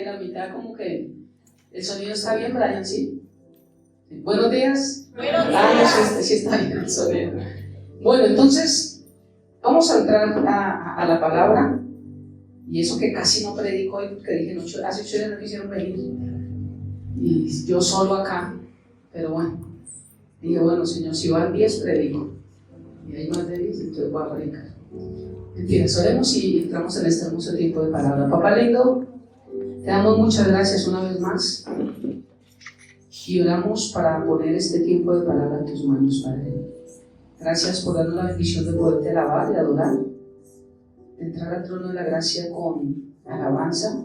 en la mitad como que el sonido está bien, Brian, ¿sí? Buenos días. Buenos días. Ah, sí está bien el sonido. Bueno, entonces vamos a entrar a la palabra. Y eso que casi no predico hoy, porque dije, hace 8 días no quisieron venir. Y yo solo acá. Pero bueno, dije, bueno, Señor, si van 10, predico. Y hay más de 10, entonces voy a predicar. Mentiras, oremos y entramos en este hermoso tiempo de palabra. Papá lindo, te damos muchas gracias una vez más. Y oramos para poner este tiempo de palabra en tus manos, Padre. Gracias por darnos la bendición de poderte alabar y adorar. Entrar al trono de la gracia con alabanza,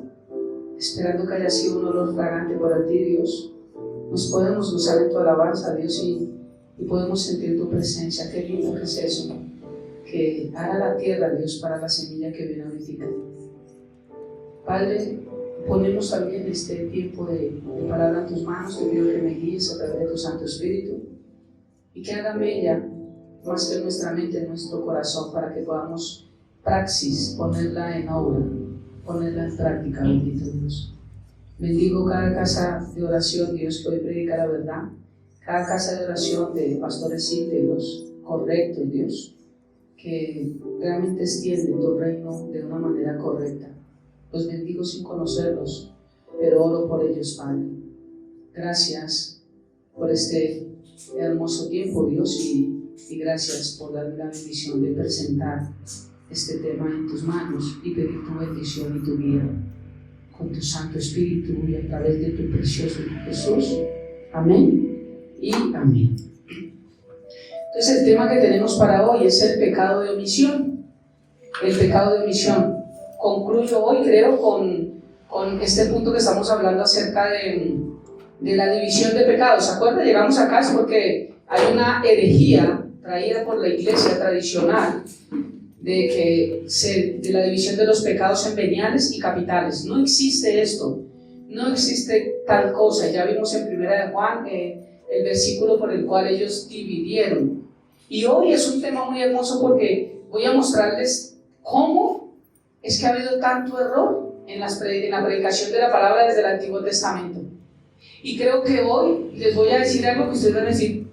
esperando que haya sido un olor fragante para ti, Dios. Nos podemos gozar en tu alabanza, Dios, y podemos sentir tu presencia. Qué lindo que es eso, que haga la tierra, Dios, para la semilla que viene ahorita. Padre, ponemos también este tiempo de palabra en tus manos. Te pido que me guíes a través de tu Santo Espíritu y que haga mella más que en nuestra mente, en nuestro corazón, para que podamos praxis, ponerla en obra, ponerla en práctica, bendito Dios. Bendigo cada casa de oración, Dios, que hoy predica la verdad, cada casa de oración de pastores íntegros, correctos, Dios, que realmente extienden tu reino de una manera correcta. Los bendigo sin conocerlos, pero oro por ellos, Padre. Gracias por este hermoso tiempo, Dios, y gracias por darme la bendición de presentar este tema en tus manos y pedir tu bendición y tu guía con tu Santo Espíritu y a través de tu precioso Jesús. Amén y amén. Entonces el tema que tenemos para hoy es el pecado de omisión. El pecado de omisión. Concluyo hoy, creo, con este punto que estamos hablando acerca de la división de pecados. ¿Se acuerdan? Llegamos acá es porque hay una herejía traída por la iglesia tradicional de la división de los pecados en veniales y capitales. No existe esto, no existe tal cosa. Ya vimos en 1 de Juan el versículo por el cual ellos dividieron. Y hoy es un tema muy hermoso porque voy a mostrarles cómo es que ha habido tanto error en la predicación de la palabra desde el Antiguo Testamento. Y creo que hoy les voy a decir algo que ustedes van a decir,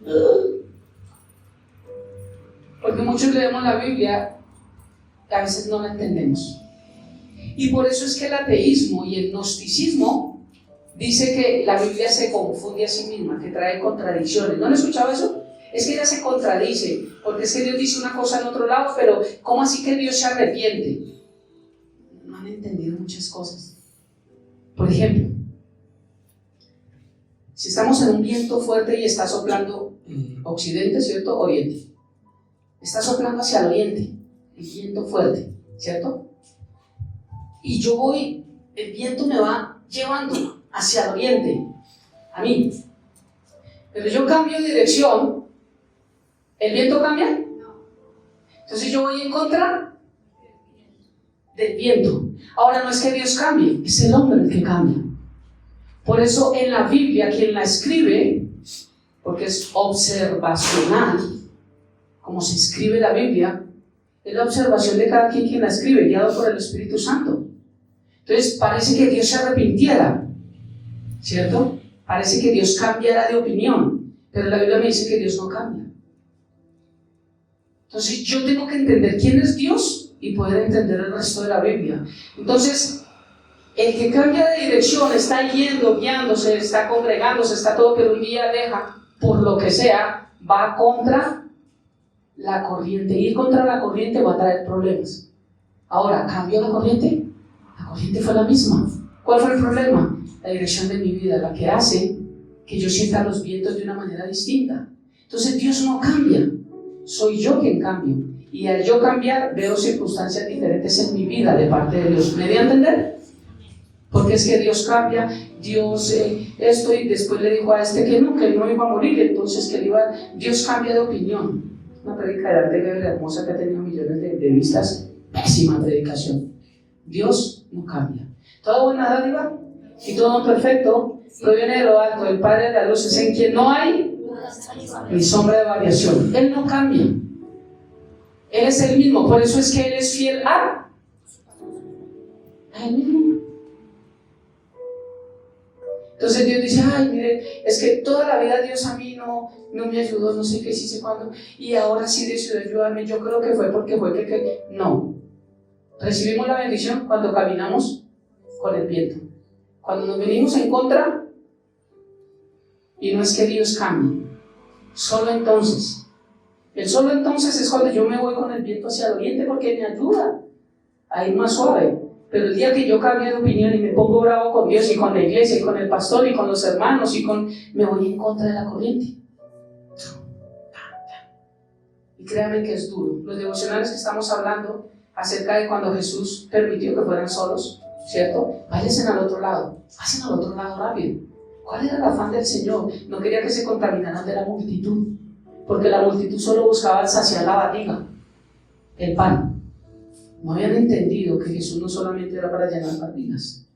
porque muchos leemos la Biblia y a veces no la entendemos. Y por eso es que el ateísmo y el gnosticismo dice que la Biblia se confunde a sí misma, que trae contradicciones. ¿No han escuchado eso? Es que ella se contradice, porque es que Dios dice una cosa en otro lado, pero ¿cómo así que Dios se arrepiente? No han entendido muchas cosas. Por ejemplo, si estamos en un viento fuerte y está soplando occidente, ¿cierto? Oriente. Está soplando hacia el oriente, el viento fuerte, ¿cierto? Y yo voy, el viento me va llevando hacia el oriente, a mí. Pero yo cambio de dirección, ¿el viento cambia? No. Entonces yo voy en contra del viento. Ahora no es que Dios cambie, es el hombre el que cambia. Por eso en la Biblia quien la escribe, porque es observacional, como se escribe la Biblia, es la observación de cada quien la escribe, guiado por el Espíritu Santo. Entonces parece que Dios se arrepintiera, ¿cierto? Parece que Dios cambiara de opinión, pero la Biblia me dice que Dios no cambia. Entonces yo tengo que entender quién es Dios y poder entender el resto de la Biblia. Entonces el que cambia de dirección está yendo, guiándose, está congregándose, está todo, pero un día deja, por lo que sea, va contra la corriente. Ir contra la corriente va a traer problemas. Ahora, ¿cambió la corriente? La corriente fue la misma. ¿Cuál fue el problema? La dirección de mi vida, la que hace que yo sienta los vientos de una manera distinta. Entonces Dios no cambia, soy yo quien cambio. Y al yo cambiar, veo circunstancias diferentes en mi vida de parte de Dios. ¿Me di a entender? Porque es que Dios cambia, Dios esto, y después le dijo a este que él no iba a morir, entonces que Dios cambia de opinión. Una predica de arte Gebel hermosa que ha tenido millones de vistas, pésima predicación. Dios no cambia. Todo buena dádiva y todo perfecto proviene de lo alto, el Padre de las luces, en quien no hay ni sombra de variación. Él no cambia. Él es el mismo, por eso es que Él es fiel a Él mismo. Entonces Dios dice, ay, mire, es que toda la vida Dios a mí no me ayudó, no sé qué, sí sé cuándo, y ahora sí decidió ayudarme. Yo creo que fue porque no. Recibimos la bendición cuando caminamos con el viento. Cuando nos venimos en contra, y no es que Dios cambie, solo entonces. El solo entonces es cuando yo me voy con el viento hacia el oriente porque me ayuda a ir más suave. Pero el día que yo cambie de opinión y me pongo bravo con Dios y con la iglesia y con el pastor y con los hermanos me voy en contra de la corriente. Y créanme que es duro. Los devocionales que estamos hablando acerca de cuando Jesús permitió que fueran solos, ¿cierto? Váyanse al otro lado, pasen al otro lado rápido. ¿Cuál era el afán del Señor? No quería que se contaminaran de la multitud, porque la multitud solo buscaba saciar la barriga, el pan. No habían entendido que Jesús no solamente era para llenar barrigas,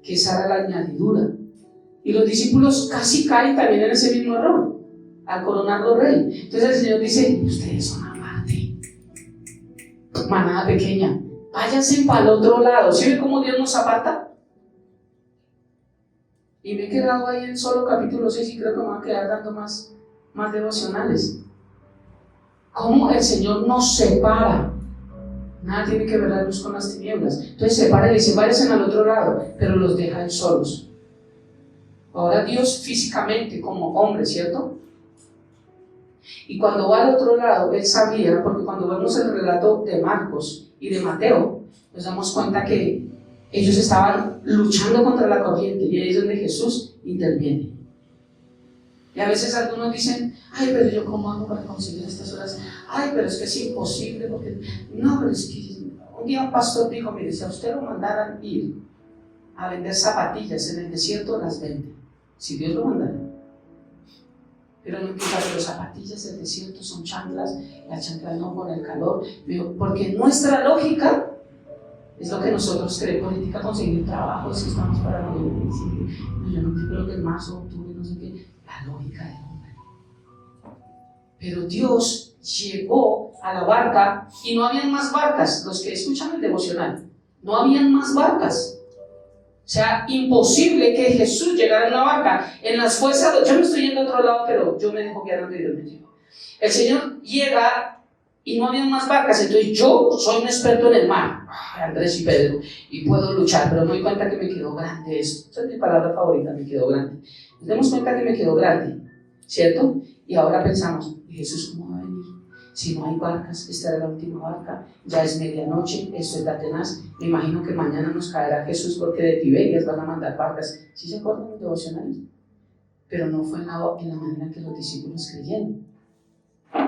que esa era la añadidura. Y los discípulos casi caen también en ese mismo error, al coronarlo rey. Entonces el Señor dice, ustedes son aparte, manada pequeña, váyanse para el otro lado. ¿Sí ven cómo Dios nos aparta? Y me he quedado ahí en solo capítulo 6 y creo que me voy a quedar dando más devocionales. Cómo el Señor nos separa. Nada tiene que ver la luz con las tinieblas. Entonces separa y dice, váyanse al otro lado, pero los dejan solos. Ahora Dios físicamente como hombre, ¿cierto? Y cuando va al otro lado, Él sabía, porque cuando vemos el relato de Marcos y de Mateo, nos damos cuenta que ellos estaban luchando contra la corriente y ahí es donde Jesús interviene. Y a veces algunos dicen, ay, pero yo cómo hago para conseguir estas horas, ay, pero es que es imposible, porque no, pero es que un día un pastor dijo, mire, si a usted lo mandaran ir a vender zapatillas en el desierto, las vende, si Dios lo mandara. Pero no importa, pero zapatillas del desierto son chanclas, las chanclas no con el calor, porque nuestra lógica es lo que nosotros creemos. Política, conseguir trabajo, es que estamos para noviembre, yo no creo que en marzo, octubre, no sé qué, la lógica del hombre. Pero Dios llegó a la barca y no habían más barcas. Los que escuchan el devocional, no habían más barcas. O sea, imposible que Jesús llegara en una barca. En las fuerzas, yo me estoy yendo a otro lado, pero yo me dejo guiar donde Dios me lleva. El Señor llega y no había más barcas, entonces yo soy un experto en el mar, Andrés y Pedro, y puedo luchar, pero me doy cuenta que me quedó grande esto. Esa es mi palabra favorita, me quedó grande. Nos damos cuenta que me quedó grande, ¿cierto? Y ahora pensamos, Jesús, ¿cómo va a venir? Si no hay barcas, esta era la última barca, ya es medianoche, esto es de Atenas, me imagino que mañana nos caerá Jesús porque de Tiberias van a mandar barcas. ¿Sí se acuerdan los devocionales? Pero no fue en la manera que los discípulos creyeron.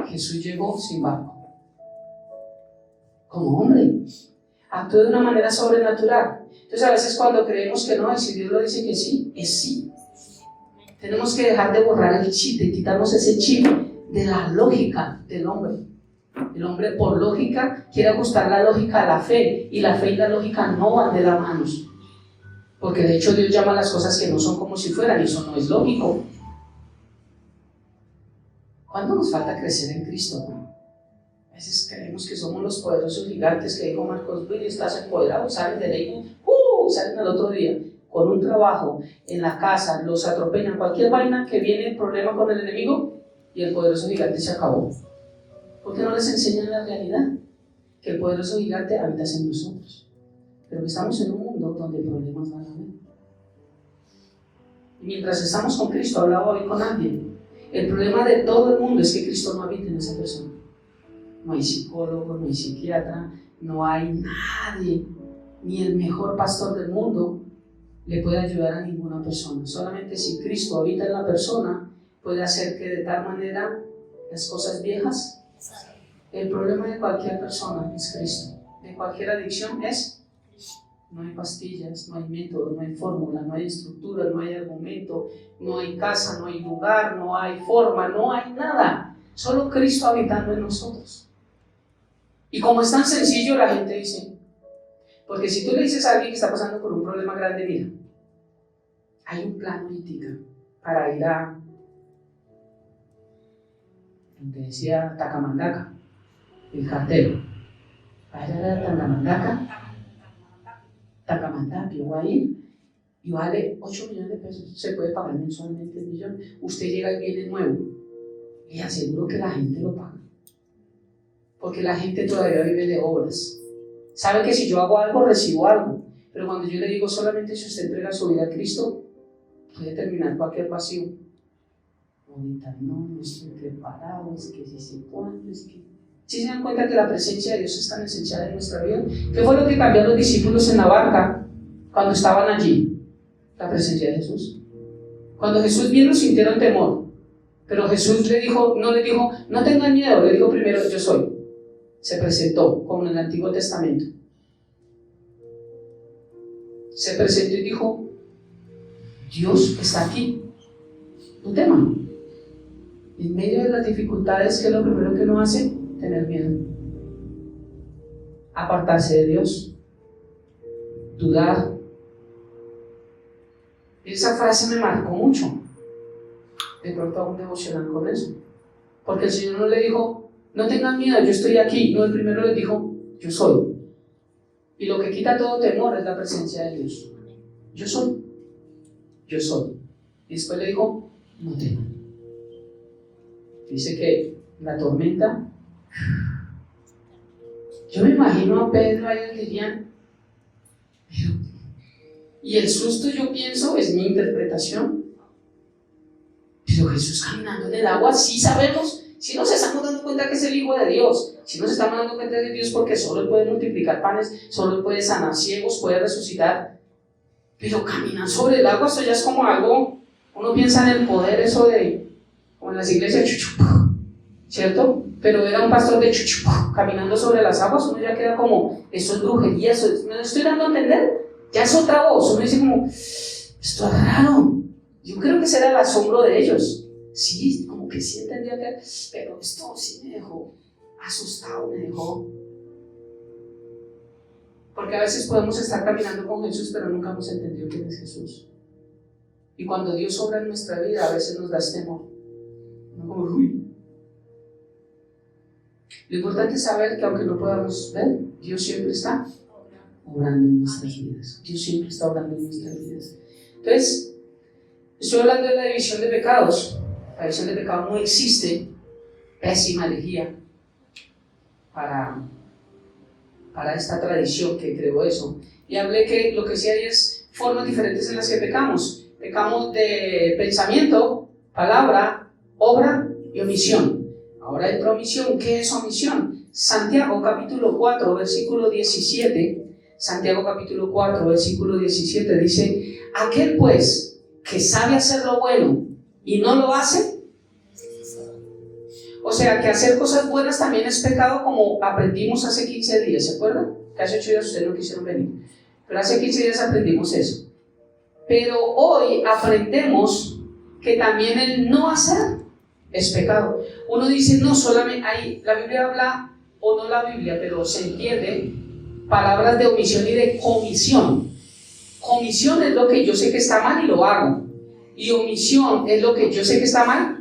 Jesús llegó sin barco. Como hombre, actuó de una manera sobrenatural. Entonces a veces cuando creemos que no, y si Dios lo dice que sí, es sí. Tenemos que dejar de borrar el chip, de quitarnos ese chip de la lógica del hombre. El hombre por lógica quiere ajustar la lógica a la fe, y la fe y la lógica no van de la mano, porque de hecho Dios llama a las cosas que no son como si fueran, y eso no es lógico. ¿Cuándo nos falta crecer en Cristo, no? A veces creemos que somos los poderosos gigantes que dijo Marcos Luis, estás empoderado, salen de ley, salen al otro día con un trabajo en la casa, los atropellan, cualquier vaina que viene, problema con el enemigo, y el poderoso gigante se acabó. ¿Por qué no les enseñan la realidad? Que el poderoso gigante habita en nosotros, pero que estamos en un mundo donde problemas van a haber. Y mientras estamos con Cristo, hablaba hoy con alguien, el problema de todo el mundo es que Cristo no habita en esa persona. No hay psicólogo, no hay psiquiatra, no hay nadie, ni el mejor pastor del mundo le puede ayudar a ninguna persona. Solamente si Cristo habita en la persona, puede hacer que de tal manera las cosas viejas. El problema de cualquier persona es Cristo. De cualquier adicción es, no hay pastillas, no hay método, no hay fórmula, no hay estructura, no hay argumento, no hay casa, no hay lugar, no hay forma, no hay nada. Solo Cristo habitando en nosotros. Y como es tan sencillo, la gente dice, porque si tú le dices a alguien que está pasando por un problema grande, mira, hay un plan ahorita para ir a, donde decía Tacamandaca, el cartero, para ir a Tacamandaca, yo voy a ir, y vale 8 millones de pesos, se puede pagar mensualmente el millón. Usted llega y viene nuevo, y aseguro que la gente lo paga, porque la gente todavía vive de obras. Sabe que si yo hago algo, recibo algo, pero cuando yo le digo solamente si usted entrega su vida a Cristo, puede terminar cualquier vacío. Ahorita no estoy preparado, es que si se puede, es que... ¿Sí se dan cuenta que la presencia de Dios es tan esencial en nuestra vida? ¿Qué fue lo que cambió a los discípulos en la barca cuando estaban allí? La presencia de Jesús. Cuando Jesús vino, sintieron temor, pero Jesús no le dijo, no tengan miedo, le dijo primero, yo soy. Se presentó, como en el Antiguo Testamento. Se presentó y dijo, Dios está aquí, no teman. En medio de las dificultades, ¿qué es lo primero que uno hace? Tener miedo, apartarse de Dios, dudar. Esa frase me marcó mucho. De pronto hago un devocional con eso, porque el Señor no le dijo, no tengan miedo, yo estoy aquí. No, el primero les dijo, yo soy. Y lo que quita todo temor es la presencia de Dios. Yo soy. Yo soy. Y después le dijo, no teman. Dice que la tormenta, yo me imagino a Pedro, a ellos dirían, y el susto, yo pienso, es mi interpretación, pero Jesús caminando en el agua, sí sabemos, si nos estamos dando cuenta que es el Hijo de Dios, si nos estamos dando cuenta de Dios, porque solo Él puede multiplicar panes, solo Él puede sanar ciegos, puede resucitar, pero caminar sobre el agua, eso ya es como algo, uno piensa en el poder, eso de, como en las iglesias, ¿cierto? Pero ver a un pastor de caminando sobre las aguas, uno ya queda como, eso es brujería, me lo estoy dando a entender, ya es otra voz, uno dice como, esto es raro. Yo creo que será el asombro de ellos, sí, como que sí entendía que, pero esto sí me dejó asustado, me dejó, porque a veces podemos estar caminando con Jesús, pero nunca hemos entendido quién es Jesús, y cuando Dios obra en nuestra vida, a veces nos da temor, no como, uy. Lo importante es saber que aunque no podamos ver, Dios siempre está obrando en nuestras vidas. Dios siempre está obrando en nuestras vidas. Entonces, estoy hablando de la división de pecados. La división de pecados no existe. Pésima herejía para esta tradición que creó eso. Y hablé que lo que sí hay es formas diferentes en las que pecamos. Pecamos de pensamiento, palabra, obra y omisión. Ahora entra omisión. ¿Qué es omisión? Santiago capítulo 4, versículo 17. Santiago capítulo 4, versículo 17 dice: aquel pues que sabe hacer lo bueno y no lo hace. O sea que hacer cosas buenas también es pecado, como aprendimos hace 15 días, ¿se acuerdan? Que hace 8 días ustedes no quisieron venir, pero hace 15 días aprendimos eso. Pero hoy aprendemos que también el no hacer es pecado. Uno dice, no, solamente hay, la Biblia habla, o no la Biblia, pero se entiende palabras de omisión y de comisión. Comisión es lo que yo sé que está mal y lo hago, y omisión es lo que yo sé que está mal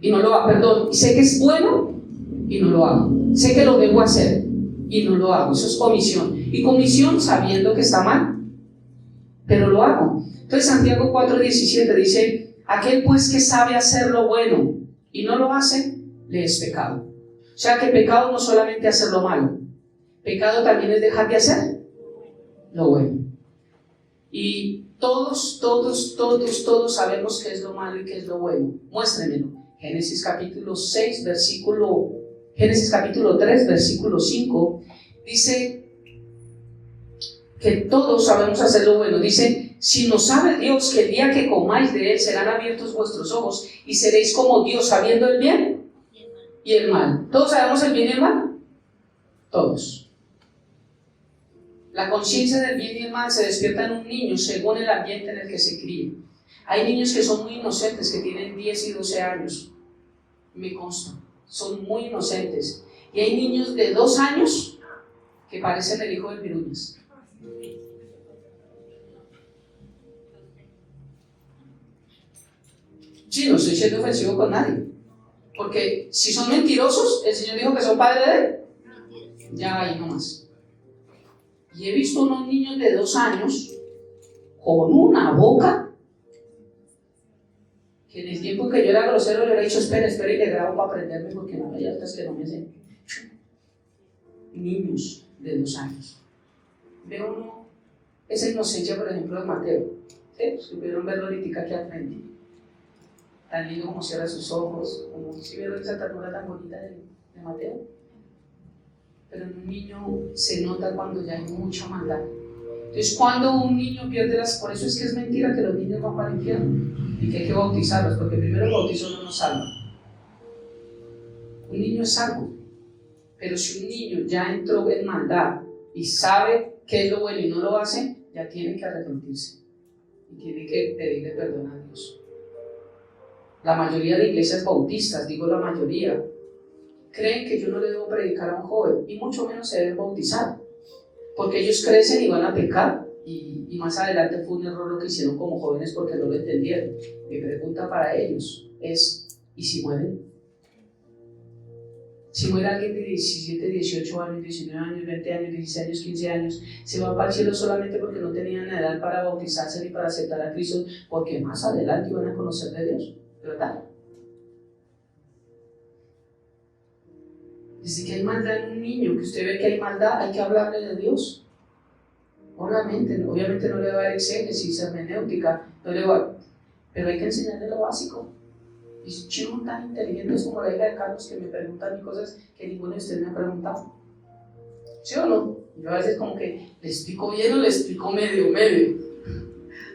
y no lo hago, perdón, sé que es bueno y no lo hago, sé que lo debo hacer y no lo hago, eso es omisión. Y comisión sabiendo que está mal, pero lo hago. Entonces Santiago 4:17 dice: aquel pues que sabe hacer lo bueno y no lo hace, le es pecado. O sea que pecado no solamente hacer lo malo, pecado también es dejar de hacer lo bueno. Y todos sabemos qué es lo malo y qué es lo bueno. Muéstrenmelo. Génesis capítulo 3, versículo 5, dice que todos sabemos hacer lo bueno. Dice: si no sabe Dios que el día que comáis de él serán abiertos vuestros ojos y seréis como Dios, sabiendo el bien y el mal. ¿Todos sabemos el bien y el mal? Todos. La conciencia del bien y el mal se despierta en un niño según el ambiente en el que se críe. Hay niños que son muy inocentes, que tienen 10 y 12 años, me consta, son muy inocentes. Y hay niños de 2 años que parecen el hijo del Viruñas. Sí, no estoy siendo ofensivo con nadie, porque si son mentirosos, el Señor dijo que son padres de él. Ya ahí nomás. Y he visto unos niños de 2 años con una boca, que en el tiempo que yo era grosero le hubiera dicho, espera, y le grabo para aprenderme, porque no hay altas que no me sé. Niños de 2 años. Ve uno esa inocencia, por ejemplo, de Mateo. ¿Sí? Si pudieron verlo ahorita aquí al frente. Tan lindo como cierra sus ojos, como si vieron esa ternura tan bonita de Mateo. Pero en un niño se nota cuando ya hay mucha maldad. Entonces, cuando un niño pierde por eso es que es mentira que los niños van para el infierno y que hay que bautizarlos, porque primero el bautizo no nos salva. Un niño es salvo, pero si un niño ya entró en maldad y sabe qué es lo bueno y no lo hace, ya tiene que arrepentirse y tiene que pedirle perdón a Dios. La mayoría de iglesias bautistas, digo la mayoría, creen que yo no le debo predicar a un joven y mucho menos se deben bautizar, porque ellos crecen y van a pecar y más adelante fue un error lo que hicieron como jóvenes porque no lo entendieron. Mi pregunta para ellos es, ¿y si mueren? Si muere alguien de 17, 18 años, 19 años, 20 años, 16 años, 15 años, se va para el cielo solamente porque no tenían la edad para bautizarse ni para aceptar a Cristo, porque más adelante iban a conocer de Dios, ¿verdad? Desde que hay maldad en un niño, que usted ve que hay maldad, hay que hablarle de Dios. Obviamente no le va a dar exégesis, hermenéutica, pero hay que enseñarle lo básico. Y si chicos tan inteligentes como la hija de Carlos que me preguntan cosas que ninguno de ustedes me ha preguntado. ¿Sí o no? Yo a veces como que le explico bien o le explico medio.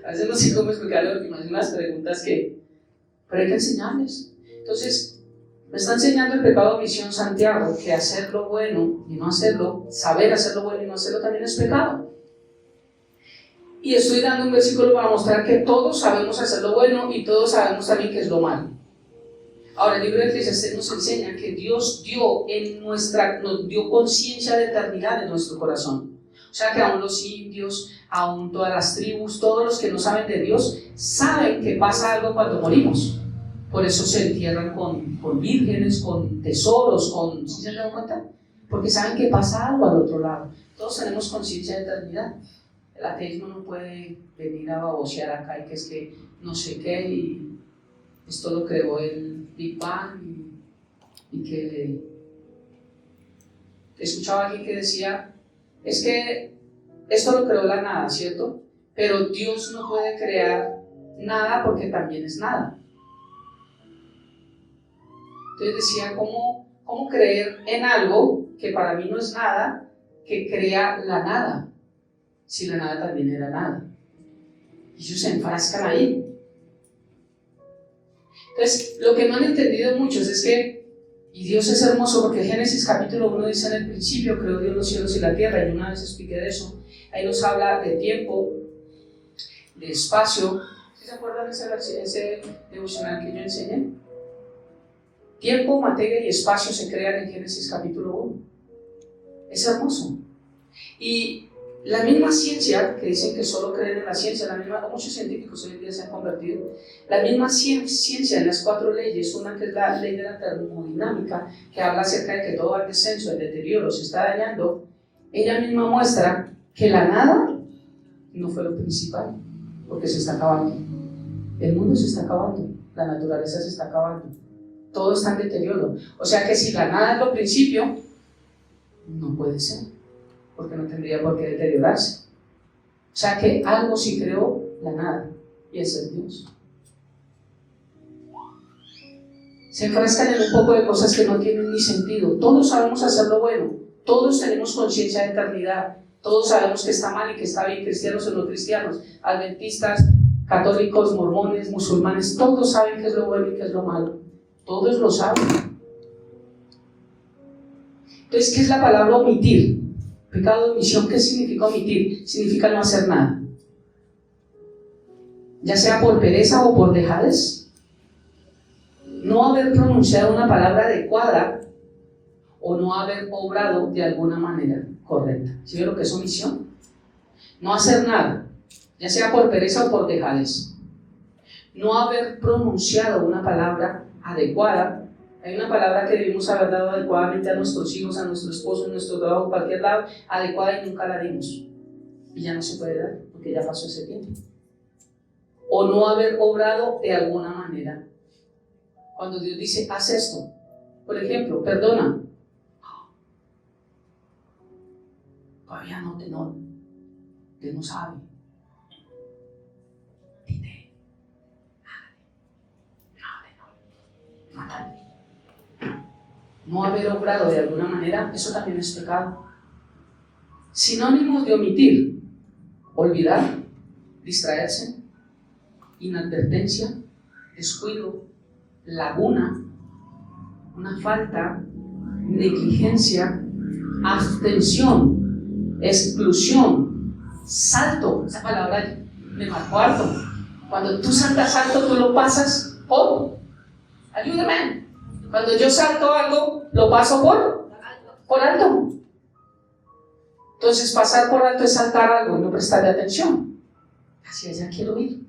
A veces no sé cómo explicarlo, porque me hacen unas preguntas pero hay que enseñarles. Entonces, me está enseñando el pecado de omisión Santiago, que hacer lo bueno y no hacerlo, saber hacer lo bueno y no hacerlo también es pecado. Y estoy dando un versículo para mostrar que todos sabemos hacer lo bueno y todos sabemos también que es lo malo. Ahora, el libro de Eclesiastés nos enseña que Dios nos dio conciencia de eternidad en nuestro corazón. O sea que aún los indios, aún todas las tribus, todos los que no saben de Dios, saben que pasa algo cuando morimos. Por eso se entierran con vírgenes, con tesoros, ¿sí se dan cuenta? Porque saben que pasa algo al otro lado. Todos tenemos conciencia de eternidad. El ateísmo no puede venir a babosear acá y que es que no sé qué y esto lo creó el Big Bang y que escuchaba a alguien que decía, es que esto lo creó la nada, ¿cierto? Pero Dios no puede crear nada porque también es nada. Entonces decía, ¿cómo creer en algo que para mí no es nada, que crea la nada, si la nada también era nada? Y ellos se enfrascan ahí. Entonces, lo que no han entendido muchos es que, y Dios es hermoso porque Génesis capítulo 1 dice en el principio, creó Dios los cielos y la tierra, y una vez expliqué de eso, ahí nos habla de tiempo, de espacio. ¿Sí se acuerdan de ese devocional que yo enseñé? Tiempo, materia y espacio se crean en Génesis capítulo 1. Es hermoso. Y la misma ciencia, que dicen que solo creen en la ciencia, muchos científicos hoy en día se han convertido, la misma ciencia en las 4 leyes, una que es la ley de la termodinámica, que habla acerca de que todo va al descenso, el deterioro, se está dañando, ella misma muestra que la nada no fue lo principal, porque se está acabando. El mundo se está acabando, la naturaleza se está acabando, todo está en deterioro. O sea que si la nada es lo principio, no puede ser, porque no tendría por qué deteriorarse. O sea que algo sí creó la nada, y ese es Dios. Se enfrascan en un poco de cosas que no tienen ni sentido. Todos sabemos hacer lo bueno, todos tenemos conciencia de eternidad, todos sabemos que está mal y que está bien, cristianos o no cristianos, adventistas, católicos, mormones, musulmanes, todos saben qué es lo bueno y qué es lo malo. Todos lo saben. Entonces, ¿qué es la palabra omitir? Pecado de omisión, ¿qué significa omitir? Significa no hacer nada. Ya sea por pereza o por dejadez. No haber pronunciado una palabra adecuada o no haber obrado de alguna manera correcta. ¿Sí ve lo que es omisión? No hacer nada, ya sea por pereza o por dejadez. No haber pronunciado una palabra adecuada. Hay una palabra que debimos haber dado adecuadamente a nuestros hijos, a nuestro esposo, a nuestro trabajo, a cualquier lado, adecuada y nunca la dimos. Y ya no se puede dar, porque ya pasó ese tiempo. o no haber obrado de alguna manera. Cuando Dios dice, haz esto, por ejemplo, perdona. Todavía Dios no sabe. Dite, mátale. No haber obrado de alguna manera, eso también es pecado. Sinónimos de omitir: olvidar, distraerse, inadvertencia, descuido, laguna, una falta, negligencia, abstención, exclusión, salto. Esa palabra me marcó harto. Cuando tú saltas alto, tú lo pasas por, ayúdame. Cuando yo salto algo, lo paso por alto. Entonces pasar por alto es saltar algo y no prestarle atención. Hacia allá quiero ir.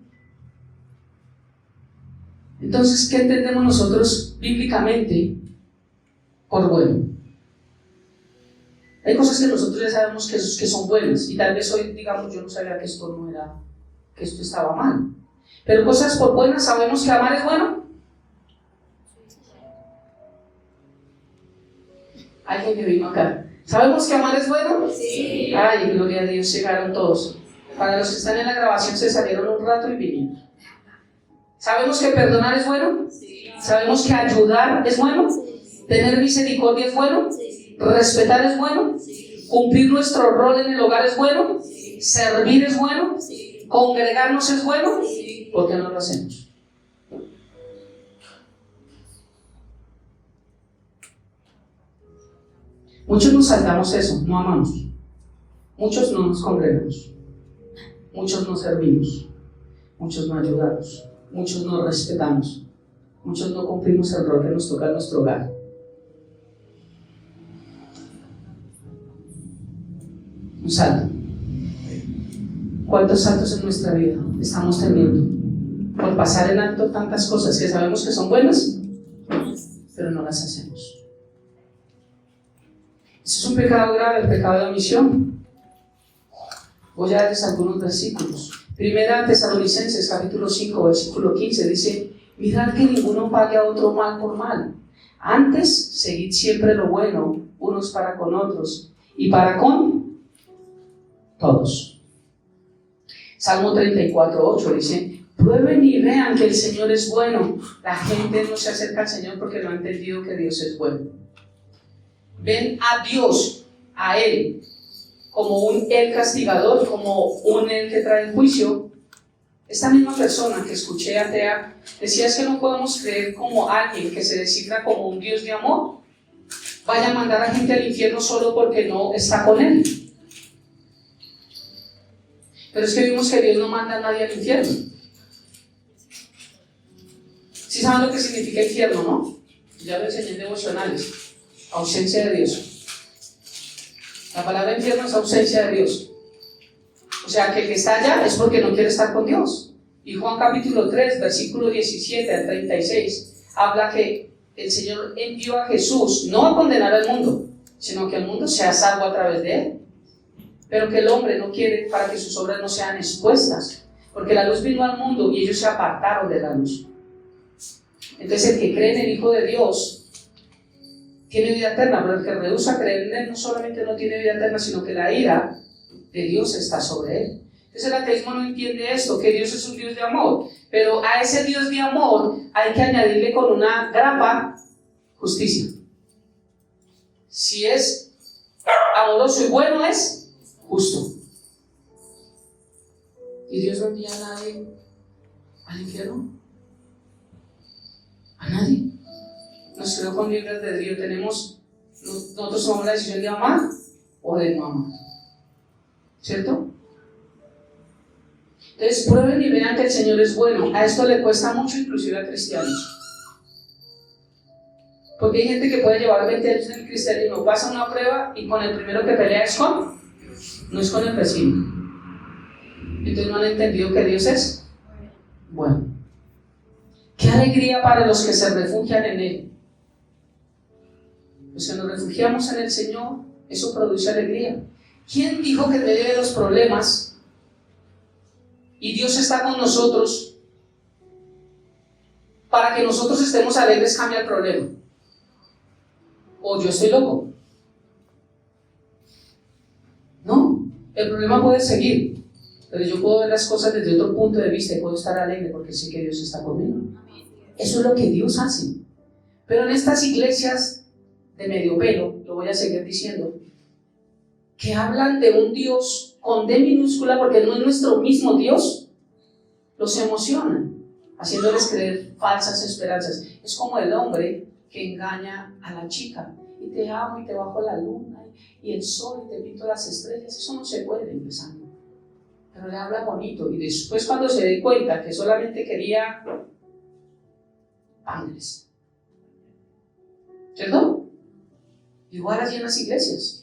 Entonces, ¿qué entendemos nosotros bíblicamente por bueno? Hay cosas que nosotros ya sabemos que son buenas, y tal vez hoy digamos, yo no sabía que esto no era, que esto estaba mal. Pero cosas por buenas, ¿sabemos que amar es bueno? ¿Alguien que vino acá? ¿Sabemos que amar es bueno? Sí. Ay, gloria a Dios, llegaron todos. Para los que están en la grabación se salieron un rato y vinieron. ¿Sabemos que perdonar es bueno? Sí. ¿Sabemos que ayudar es bueno? Sí. ¿Tener misericordia es bueno? Sí. ¿Respetar es bueno? Sí. ¿Cumplir nuestro rol en el hogar es bueno? Sí. ¿Servir es bueno? Sí. ¿Congregarnos es bueno? Sí. ¿Por qué no lo hacemos? Muchos nos saltamos eso, no amamos. Muchos no nos congregamos. Muchos no servimos. Muchos no ayudamos. Muchos no respetamos. Muchos no cumplimos el rol que nos toca en nuestro hogar. Un salto. ¿Cuántos saltos en nuestra vida estamos teniendo? Por pasar en alto tantas cosas que sabemos que son buenas, pero no las hacemos. Eso es un pecado grave, el pecado de omisión. Voy a darles algunos versículos. Primera Tesalonicenses, capítulo 5, versículo 15, dice: mirad que ninguno pague a otro mal por mal. Antes, seguid siempre lo bueno, unos para con otros, y para con todos. Salmo 34, 8 dice: prueben y vean que el Señor es bueno. La gente no se acerca al Señor porque no ha entendido que Dios es bueno. Ven a Dios, a Él, como un Él castigador, como un Él que trae juicio. Esta misma persona que escuché atea decía: es que no podemos creer como alguien que se designa como un Dios de amor vaya a mandar a gente al infierno solo porque no está con Él. Pero es que vimos que Dios no manda a nadie al infierno. ¿Sí saben lo que significa infierno, no? Ya lo enseñé en devocionales. Ausencia de Dios. La palabra infierno es ausencia de Dios. O sea, que el que está allá es porque no quiere estar con Dios. Y Juan capítulo 3, versículo 17 al 36, habla que el Señor envió a Jesús no a condenar al mundo, sino que el mundo sea salvo a través de Él. Pero que el hombre no quiere para que sus obras no sean expuestas, porque la luz vino al mundo y ellos se apartaron de la luz. Entonces el que cree en el Hijo de Dios tiene vida eterna, pero el que rehúsa a creer en Él no solamente no tiene vida eterna, sino que la ira de Dios está sobre Él. Entonces el ateísmo no entiende esto, que Dios es un Dios de amor, pero a ese Dios de amor hay que añadirle con una grapa justicia. Si es amoroso y bueno, es justo. ¿Y Dios no envía a nadie al infierno? ¿A nadie? Nos creó con libre albedrío. Nosotros tomamos la decisión de amar o de no amar, ¿cierto? Entonces prueben y vean que el Señor es bueno. A esto le cuesta mucho, inclusive a cristianos, porque hay gente que puede llevar 20 años en el cristianismo, pasa una prueba y con el primero que pelea no es con el vecino. Entonces no han entendido que Dios es bueno. Qué alegría para los que se refugian en Él. Los que nos refugiamos en el Señor, eso produce alegría. ¿Quién dijo que en medio de los problemas y Dios está con nosotros, para que nosotros estemos alegres cambia el problema. O yo estoy loco. No, el problema puede seguir, pero yo puedo ver las cosas desde otro punto de vista y puedo estar alegre porque sé que Dios está conmigo. Eso es lo que Dios hace. Pero en estas iglesias de medio pelo, lo voy a seguir diciendo, que hablan de un Dios con D minúscula porque no es nuestro mismo Dios, los emocionan, haciéndoles creer falsas esperanzas. Es como el hombre que engaña a la chica, y te amo y te bajo la luna y el sol y te pinto las estrellas. Eso no se puede empezando, pero le habla bonito, y después cuando se dé cuenta que solamente quería ángeles, ¿cierto? Igual allí en las iglesias,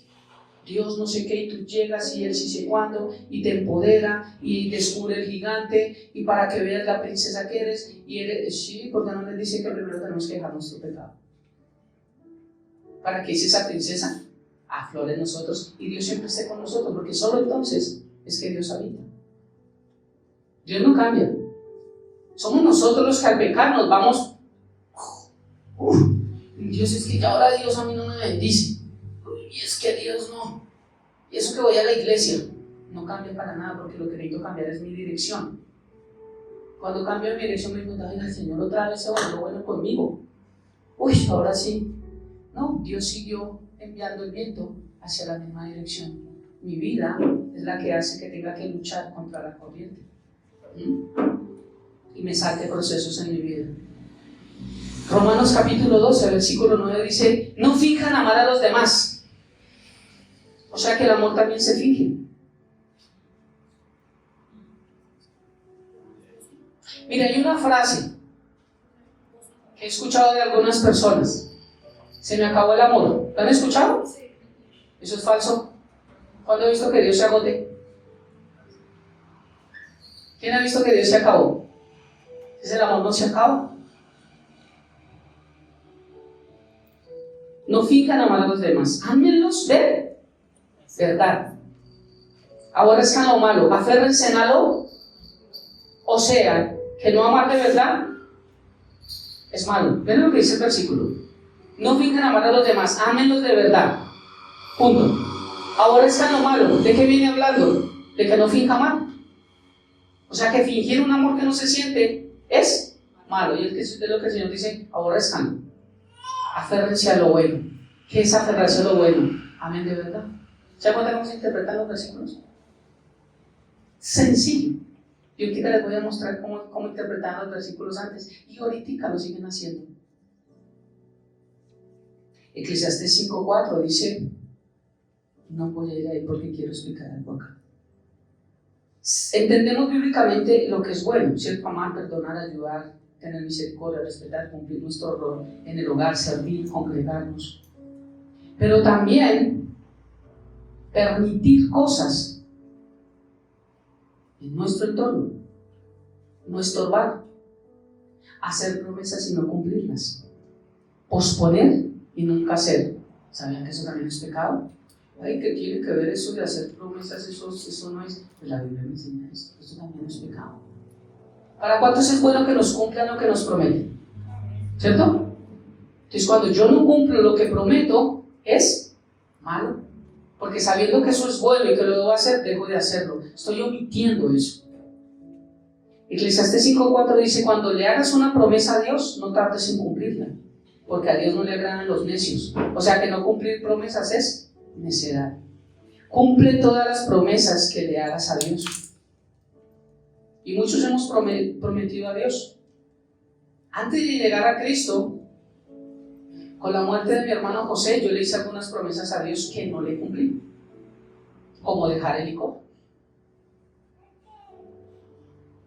Dios no sé qué, y tú llegas y Él sí sé cuándo, y te empodera y descubre el gigante, y para que veas la princesa que eres, y eres, sí, porque no les dice que primero tenemos que dejar nuestro pecado, para que esa princesa aflore en nosotros y Dios siempre esté con nosotros, porque solo entonces es que Dios habita. Dios no cambia, somos nosotros los que al pecar nos vamos, Dios, es que ya ahora Dios a mí no me bendice, y es que Dios no, y eso que voy a la iglesia no cambia para nada, porque lo que necesito cambiar es mi dirección. Cuando cambio mi dirección me digo, ay, el Señor otra vez se volvió bueno conmigo, ahora sí. No, Dios siguió enviando el viento hacia la misma dirección. Mi vida es la que hace que tenga que luchar contra la corriente y me salte procesos en mi vida. Romanos capítulo 12, versículo 9 dice, no finjan amar a los demás. O sea que el amor también se finge. Mira, hay una frase que he escuchado de algunas personas. Se me acabó el amor. ¿Lo han escuchado? Eso es falso. ¿Cuándo he visto que Dios se agote? ¿Quién ha visto que Dios se acabó? ¿Es el amor no se acaba? No finjan amar a los demás. Ámenlos de verdad. Aborrezcan lo malo. Aférrense en algo. O sea, que no amar de verdad es malo. ¿Ven lo que dice el versículo? No finjan amar a los demás, ámenlos de verdad. Punto. Aborrezcan lo malo. ¿De qué viene hablando? De que no finja amar. O sea que fingir un amor que no se siente es malo. Y es lo que el Señor dice, aborrezcan. Aférrense a lo bueno. ¿Qué es aferrarse a lo bueno? Amen de verdad. ¿Se dan cuenta cómo se interpretan los versículos? Sencillo. Yo ahorita les voy a mostrar cómo interpretaban los versículos antes, y ahorita lo siguen haciendo. Eclesiastés 5:4 dice, no voy a ir ahí porque quiero explicar algo acá. Entendemos bíblicamente lo que es bueno, ¿cierto? Amar, perdonar, ayudar, tener misericordia, respetar, cumplir nuestro rol en el hogar, servir, congregarnos. Pero también permitir cosas en nuestro entorno, no estorbar, hacer promesas y no cumplirlas, posponer y nunca hacer. ¿Sabían que eso también es pecado? Ay, ¿qué tiene que ver eso de hacer promesas? Eso no es. Pues la Biblia me enseña esto. Eso también es pecado. ¿Para cuántos es bueno que nos cumplan lo que nos prometen? ¿Cierto? Entonces, cuando yo no cumplo lo que prometo, es malo. Porque sabiendo que eso es bueno y que lo debo hacer, dejo de hacerlo. Estoy omitiendo eso. Eclesiastés 5:4 dice, cuando le hagas una promesa a Dios, no tardes en cumplirla, porque a Dios no le agradan los necios. O sea que no cumplir promesas es necedad. Cumple todas las promesas que le hagas a Dios. Y muchos hemos prometido a Dios. Antes de llegar a Cristo, con la muerte de mi hermano José, yo le hice algunas promesas a Dios que no le cumplí, como dejar el licor.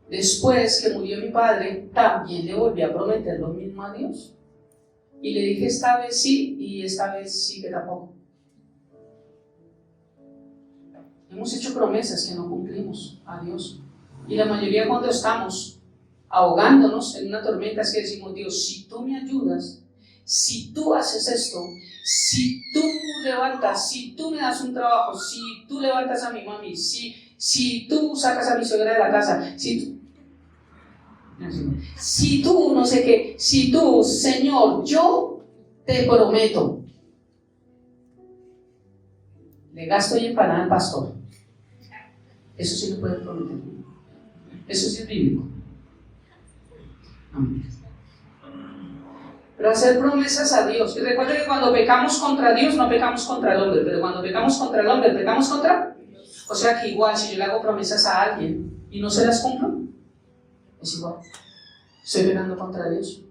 Después que murió mi padre, también le volví a prometer lo mismo a Dios. Y le dije esta vez sí, y esta vez sí que tampoco. Hemos hecho promesas que no cumplimos a Dios. Y la mayoría, cuando estamos ahogándonos en una tormenta, es que decimos, Dios, si tú me ayudas, si tú haces esto, si tú levantas, si tú me das un trabajo, si tú levantas a mi mami, si tú sacas a mi suegra de la casa, si tú... Si tú, no sé qué, si tú, Señor, yo te prometo. Le gasto y empanada al pastor. Eso sí lo puede prometer. Eso sí es bíblico. Amén. Pero hacer promesas a Dios. Y recuerden que cuando pecamos contra Dios, no pecamos contra el hombre, pero cuando pecamos contra el hombre, pecamos contra. O sea que igual, si yo le hago promesas a alguien y no se las cumplo, es igual. Estoy pecando contra Dios.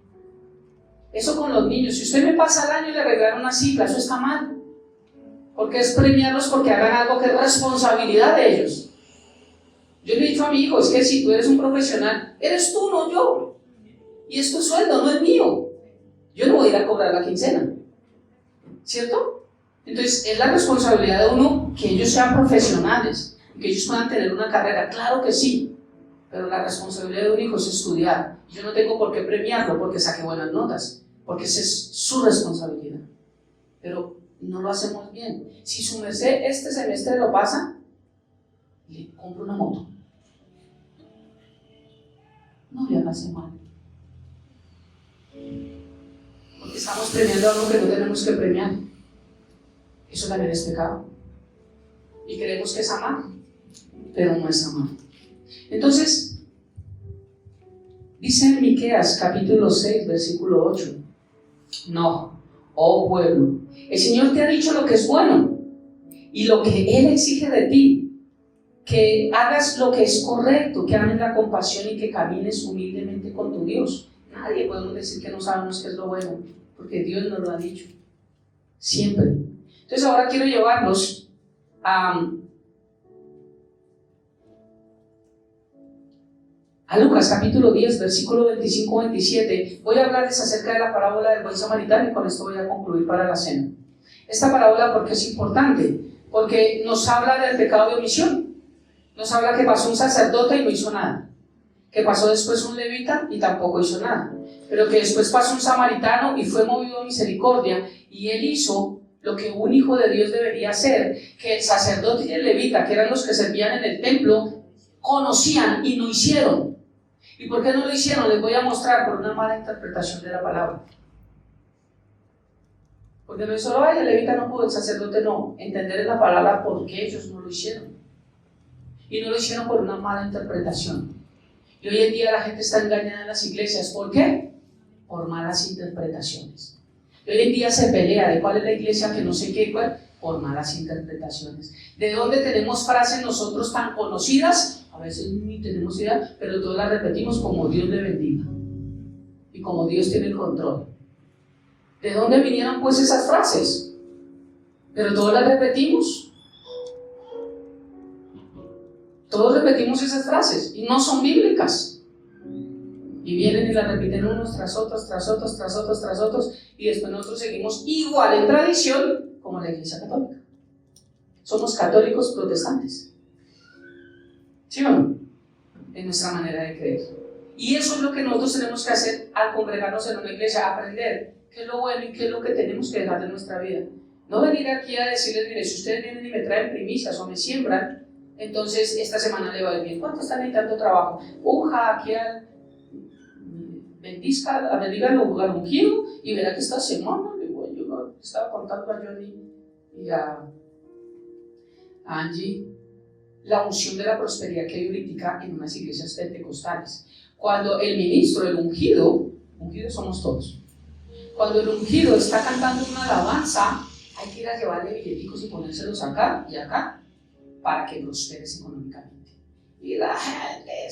Eso con los niños. Si usted me pasa el año y le regala una cifra, eso está mal. Porque es premiarlos porque hagan algo que es responsabilidad de ellos. Yo le he dicho a mi hijo, es que si tú eres un profesional, eres tú, no yo. Y es tu sueldo, no es mío. Yo no voy a ir a cobrar la quincena, ¿cierto? Entonces es la responsabilidad de uno que ellos sean profesionales, que ellos puedan tener una carrera, claro que sí, pero la responsabilidad de un hijo es estudiar. Yo no tengo por qué premiarlo porque saque buenas notas, porque esa es su responsabilidad, pero no lo hacemos bien. Si su merced este semestre lo pasa, le compro una moto, no le hagas mal. Porque estamos premiando algo que no tenemos que premiar. Eso también es pecado. Y creemos que es amar, pero no es amar. Entonces, dice en Miqueas capítulo 6, versículo 8: no, oh pueblo, el Señor te ha dicho lo que es bueno y lo que Él exige de ti, que hagas lo que es correcto, que ames la compasión y que camines humildemente con tu Dios. Nadie podemos decir que no sabemos qué es lo bueno, porque Dios nos lo ha dicho, siempre. Entonces ahora quiero llevarlos a Lucas capítulo 10, versículo 25-27. Voy a hablarles acerca de la parábola del buen samaritano y con esto voy a concluir para la cena. Esta parábola, ¿por qué es importante? Porque nos habla del pecado de omisión. Nos habla que pasó un sacerdote y no hizo nada, que pasó después un levita y tampoco hizo nada, pero que después pasó un samaritano y fue movido a misericordia y él hizo lo que un hijo de Dios debería hacer, que el sacerdote y el levita, que eran los que servían en el templo, conocían y no hicieron. ¿Y por qué no lo hicieron? Les voy a mostrar: por una mala interpretación de la palabra. Porque no es solo, ay, el levita no pudo, el sacerdote no. Entender en la palabra por qué ellos no lo hicieron. Y no lo hicieron por una mala interpretación. Y hoy en día la gente está engañada en las iglesias. ¿Por qué? Por malas interpretaciones. Y hoy en día se pelea de cuál es la iglesia que no sé qué, cuál, por malas interpretaciones. ¿De dónde tenemos frases nosotros tan conocidas? A veces ni tenemos idea, pero todas las repetimos como Dios le bendiga. Y como Dios tiene el control. ¿De dónde vinieron pues esas frases? Pero todas las repetimos. Todos repetimos esas frases y no son bíblicas. Y vienen y las repiten unos tras otros, tras otros, tras otros, tras otros, y después nosotros seguimos igual en tradición como la Iglesia Católica. Somos católicos protestantes. ¿Sí o no? En nuestra manera de creer. Y eso es lo que nosotros tenemos que hacer al congregarnos en una iglesia, aprender qué es lo bueno y qué es lo que tenemos que dejar de nuestra vida. No venir aquí a decirles, mire, si ustedes vienen y me traen primicias o me siembran, entonces esta semana le va a ir bien. ¿Cuánto están necesitando trabajo? Unja aquí al bendiga al ungido y verá que esta semana, yo estaba contando a Johnny y a Angie la unción de la prosperidad que hay ahorita en unas iglesias pentecostales. Cuando el ministro, el ungido somos todos, cuando el ungido está cantando una alabanza, hay que ir a llevarle billeticos y ponérselos acá y acá para que prosperes económicamente. Y la gente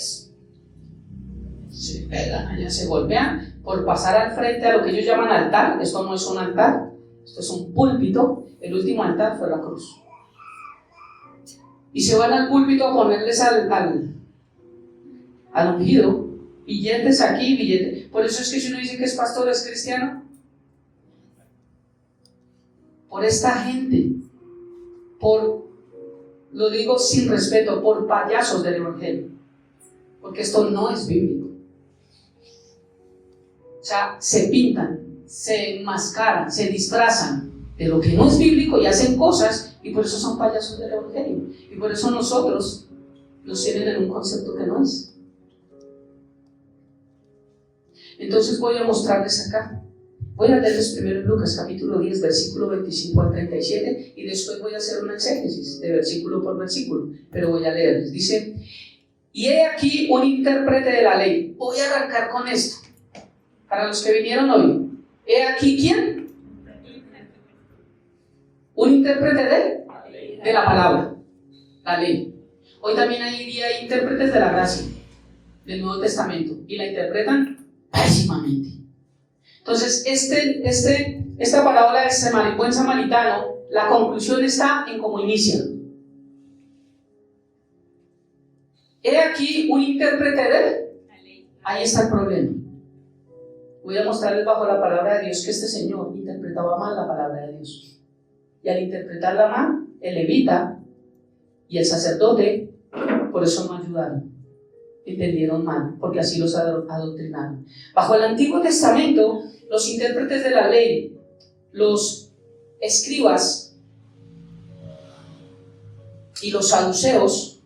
se pegan allá, se golpean por pasar al frente a lo que ellos llaman altar. Esto no es un altar, esto es un púlpito. El último altar fue la cruz. Y se van al púlpito a ponerles al ungido billetes aquí, billetes. Por eso es que si uno dice que es pastor, es cristiano. Por esta gente, lo digo sin respeto, por payasos del evangelio, porque esto no es bíblico. O sea, se pintan, se enmascaran, se disfrazan de lo que no es bíblico y hacen cosas, y por eso son payasos del evangelio. Y por eso nosotros los tienen en un concepto que no es. Entonces voy a mostrarles acá. Voy a leerles primero en Lucas capítulo 10, versículo 25 al 37, y después voy a hacer una exégesis de versículo por versículo, pero voy a leerles. Dice: y he aquí un intérprete de la ley. Voy a arrancar con esto. Para los que vinieron hoy, he aquí, ¿quién? Un intérprete de la palabra, la ley. Hoy también hay intérpretes de la gracia, del Nuevo Testamento, y la interpretan pésimamente. Entonces, esta parábola del buen samaritano, la conclusión está en cómo inicia. He aquí un intérprete de... Ahí está el problema. Voy a mostrarles bajo la palabra de Dios que este señor interpretaba mal la palabra de Dios. Y al interpretarla mal, el levita y el sacerdote, por eso no ayudaron. Entendieron mal, porque así los adoctrinaron. Bajo el Antiguo Testamento, los intérpretes de la ley, los escribas y los saduceos,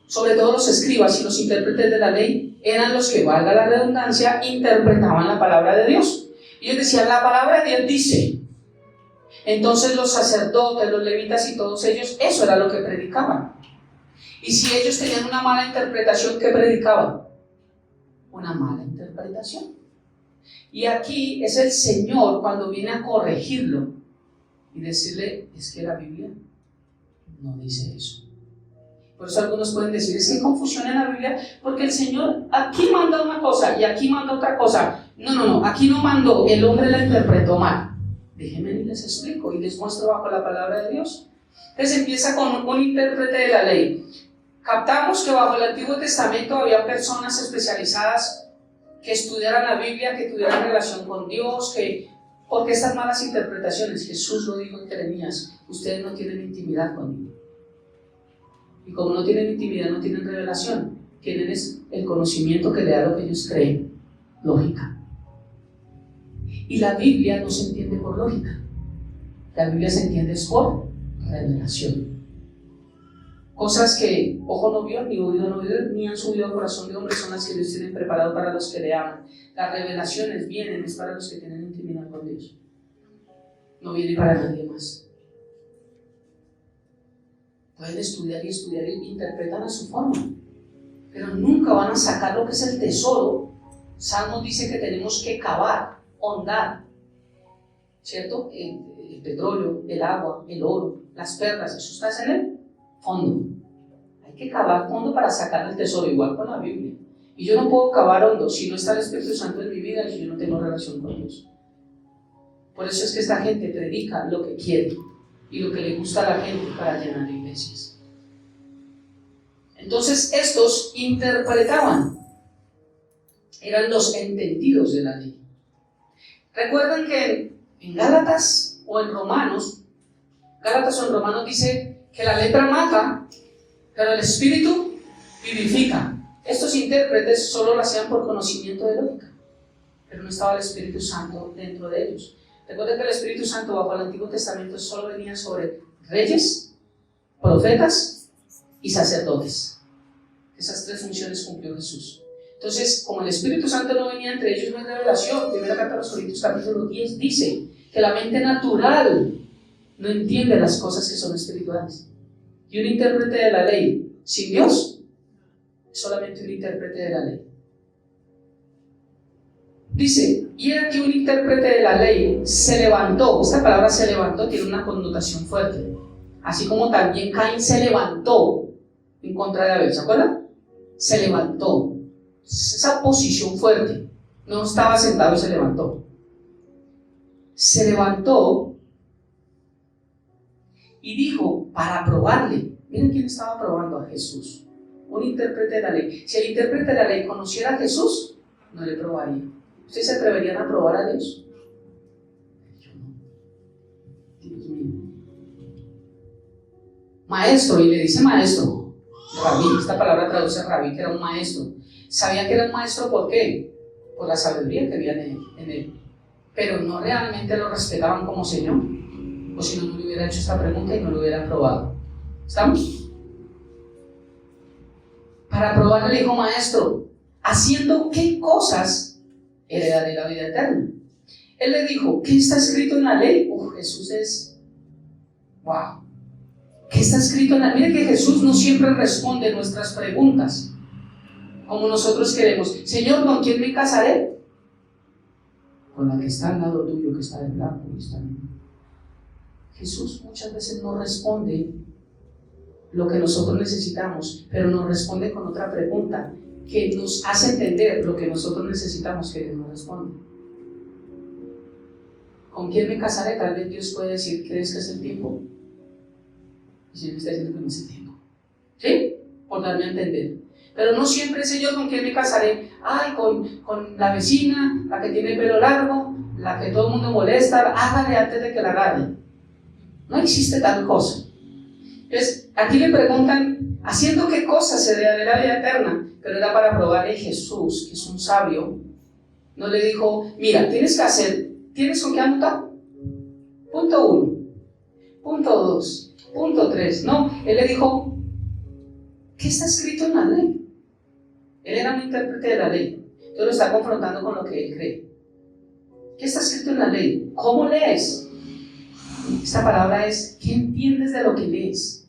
sobre todo los escribas y los intérpretes de la ley, eran los que, valga la redundancia, interpretaban la palabra de Dios. Ellos decían: la palabra de Dios dice. Entonces los sacerdotes, los levitas y todos ellos, eso era lo que predicaban. Y si ellos tenían una mala interpretación, ¿qué predicaban? Una mala interpretación. Y aquí es el Señor cuando viene a corregirlo y decirle: es que la Biblia no dice eso. Por eso algunos pueden decir: es que hay confusión en la Biblia, porque el Señor aquí manda una cosa y aquí manda otra cosa. No, aquí no mandó, el hombre la interpretó mal. Déjenme y les explico y les muestro bajo la palabra de Dios. Entonces empieza con un intérprete de la ley. Captamos que bajo el Antiguo Testamento había personas especializadas que estudiaran la Biblia, que tuvieran relación con Dios, porque estas malas interpretaciones, Jesús lo dijo en Jeremías: ustedes no tienen intimidad conmigo. Y como no tienen intimidad, no tienen revelación. Tienen el conocimiento que le da lo que ellos creen, lógica. Y la Biblia no se entiende por lógica. La Biblia se entiende por revelación. Cosas que ojo no vio, ni oído no vio, ni han subido al corazón de hombre, son las que Dios tiene preparado para los que le aman. Las revelaciones vienen, es para los que tienen intimidad con Dios. No viene para nadie más. Pueden estudiar y interpretan a su forma, pero nunca van a sacar lo que es el tesoro. Salmos dice que tenemos que cavar, hondar, ¿cierto? El petróleo, el agua, el oro, las perlas, eso está en el fondo. Hay que cavar fondo para sacar el tesoro, igual con la Biblia. Y yo no puedo cavar hondo si no está el Espíritu Santo en mi vida y si yo no tengo relación con Dios. Por eso es que esta gente predica lo que quiere y lo que le gusta a la gente para llenar iglesias. Entonces estos interpretaban, eran los entendidos de la ley. Recuerden que en Gálatas o en Romanos dice que la letra mata, pero el Espíritu vivifica. Estos intérpretes solo lo hacían por conocimiento de lógica, pero no estaba el Espíritu Santo dentro de ellos. Recuerden que el Espíritu Santo bajo el Antiguo Testamento solo venía sobre reyes, profetas y sacerdotes. Esas tres funciones cumplió Jesús. Entonces, como el Espíritu Santo no venía entre ellos, no hay revelación. Primera carta a los Corintios capítulo 10 dice que la mente natural no entiende las cosas que son espirituales. Y un intérprete de la ley sin Dios es solamente un intérprete de la ley. Dice: y aquí un intérprete de la ley se levantó. Esta palabra se levantó tiene una connotación fuerte. Así como también Caín se levantó en contra de Abel, ¿se acuerdan? Se levantó. Esa posición fuerte. No estaba sentado y se levantó. Se levantó y dijo para probarle. Miren quién estaba probando a Jesús. Un intérprete de la ley. Si el intérprete de la ley conociera a Jesús, no le probaría. ¿Ustedes se atreverían a probar a Dios? Yo no. Dios mío. Maestro, y le dice maestro. Rabí, esta palabra traduce rabí, que era un maestro. Sabía que era un maestro, ¿por qué? Por la sabiduría que había en él. Pero no realmente lo respetaban como Señor. O si no, no le hubiera hecho esta pregunta y no lo hubiera probado. ¿Estamos? Para probarle le dijo: maestro, ¿haciendo qué cosas heredaré la vida eterna. Él le dijo, ¿qué está escrito en la ley? Jesús es, wow. ¿Qué está escrito en la ley? Mire que Jesús no siempre responde nuestras preguntas como nosotros queremos. Señor, ¿con quién me casaré? Con la que está al lado tuyo, que está de blanco y está en... Jesús muchas veces no responde lo que nosotros necesitamos, pero nos responde con otra pregunta que nos hace entender lo que nosotros necesitamos que Dios nos responda. ¿Con quién me casaré? Tal vez Dios puede decir, ¿crees que es el tiempo? Y si me está diciendo que no es el tiempo, ¿sí? Por darme a entender. Pero no siempre sé yo con quién me casaré. Ay, con la vecina, la que tiene pelo largo, la que todo el mundo molesta, hágale antes de que la agarre. No existe tal cosa. Entonces, aquí le preguntan, ¿haciendo qué cosa se heredará la vida eterna? Pero era para probarle. Jesús, que es un sabio, no le dijo, mira, tienes que hacer, ¿tienes con qué anotar? Punto 1, punto 2, punto 3. No, él le dijo, ¿qué está escrito en la ley? Él era un intérprete de la ley. Entonces lo está confrontando con lo que él cree. ¿Qué está escrito en la ley? ¿Cómo lees? Esta palabra es, ¿qué entiendes de lo que lees?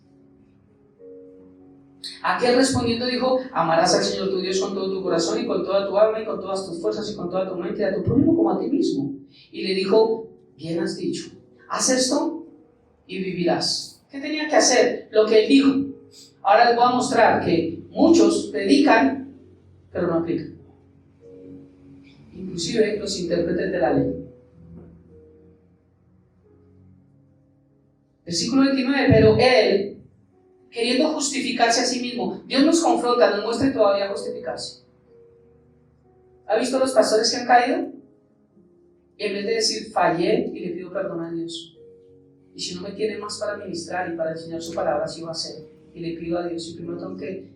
Aquel respondiendo dijo, amarás al Señor tu Dios con todo tu corazón y con toda tu alma y con todas tus fuerzas y con toda tu mente y a tu prójimo como a ti mismo. Y le dijo, bien has dicho, haz esto y vivirás. ¿Qué tenía que hacer? Lo que él dijo. Ahora les voy a mostrar que muchos predican, pero no aplican. Inclusive los intérpretes de la ley. Versículo 29, pero él, queriendo justificarse a sí mismo, Dios nos confronta, nos muestra todavía justificarse. ¿Ha visto los pastores que han caído? Y en vez de decir, fallé y le pido perdón a Dios. Y si no me tiene más para ministrar y para enseñar su palabra, así va a ser. Y le pido a Dios, y primero tengo que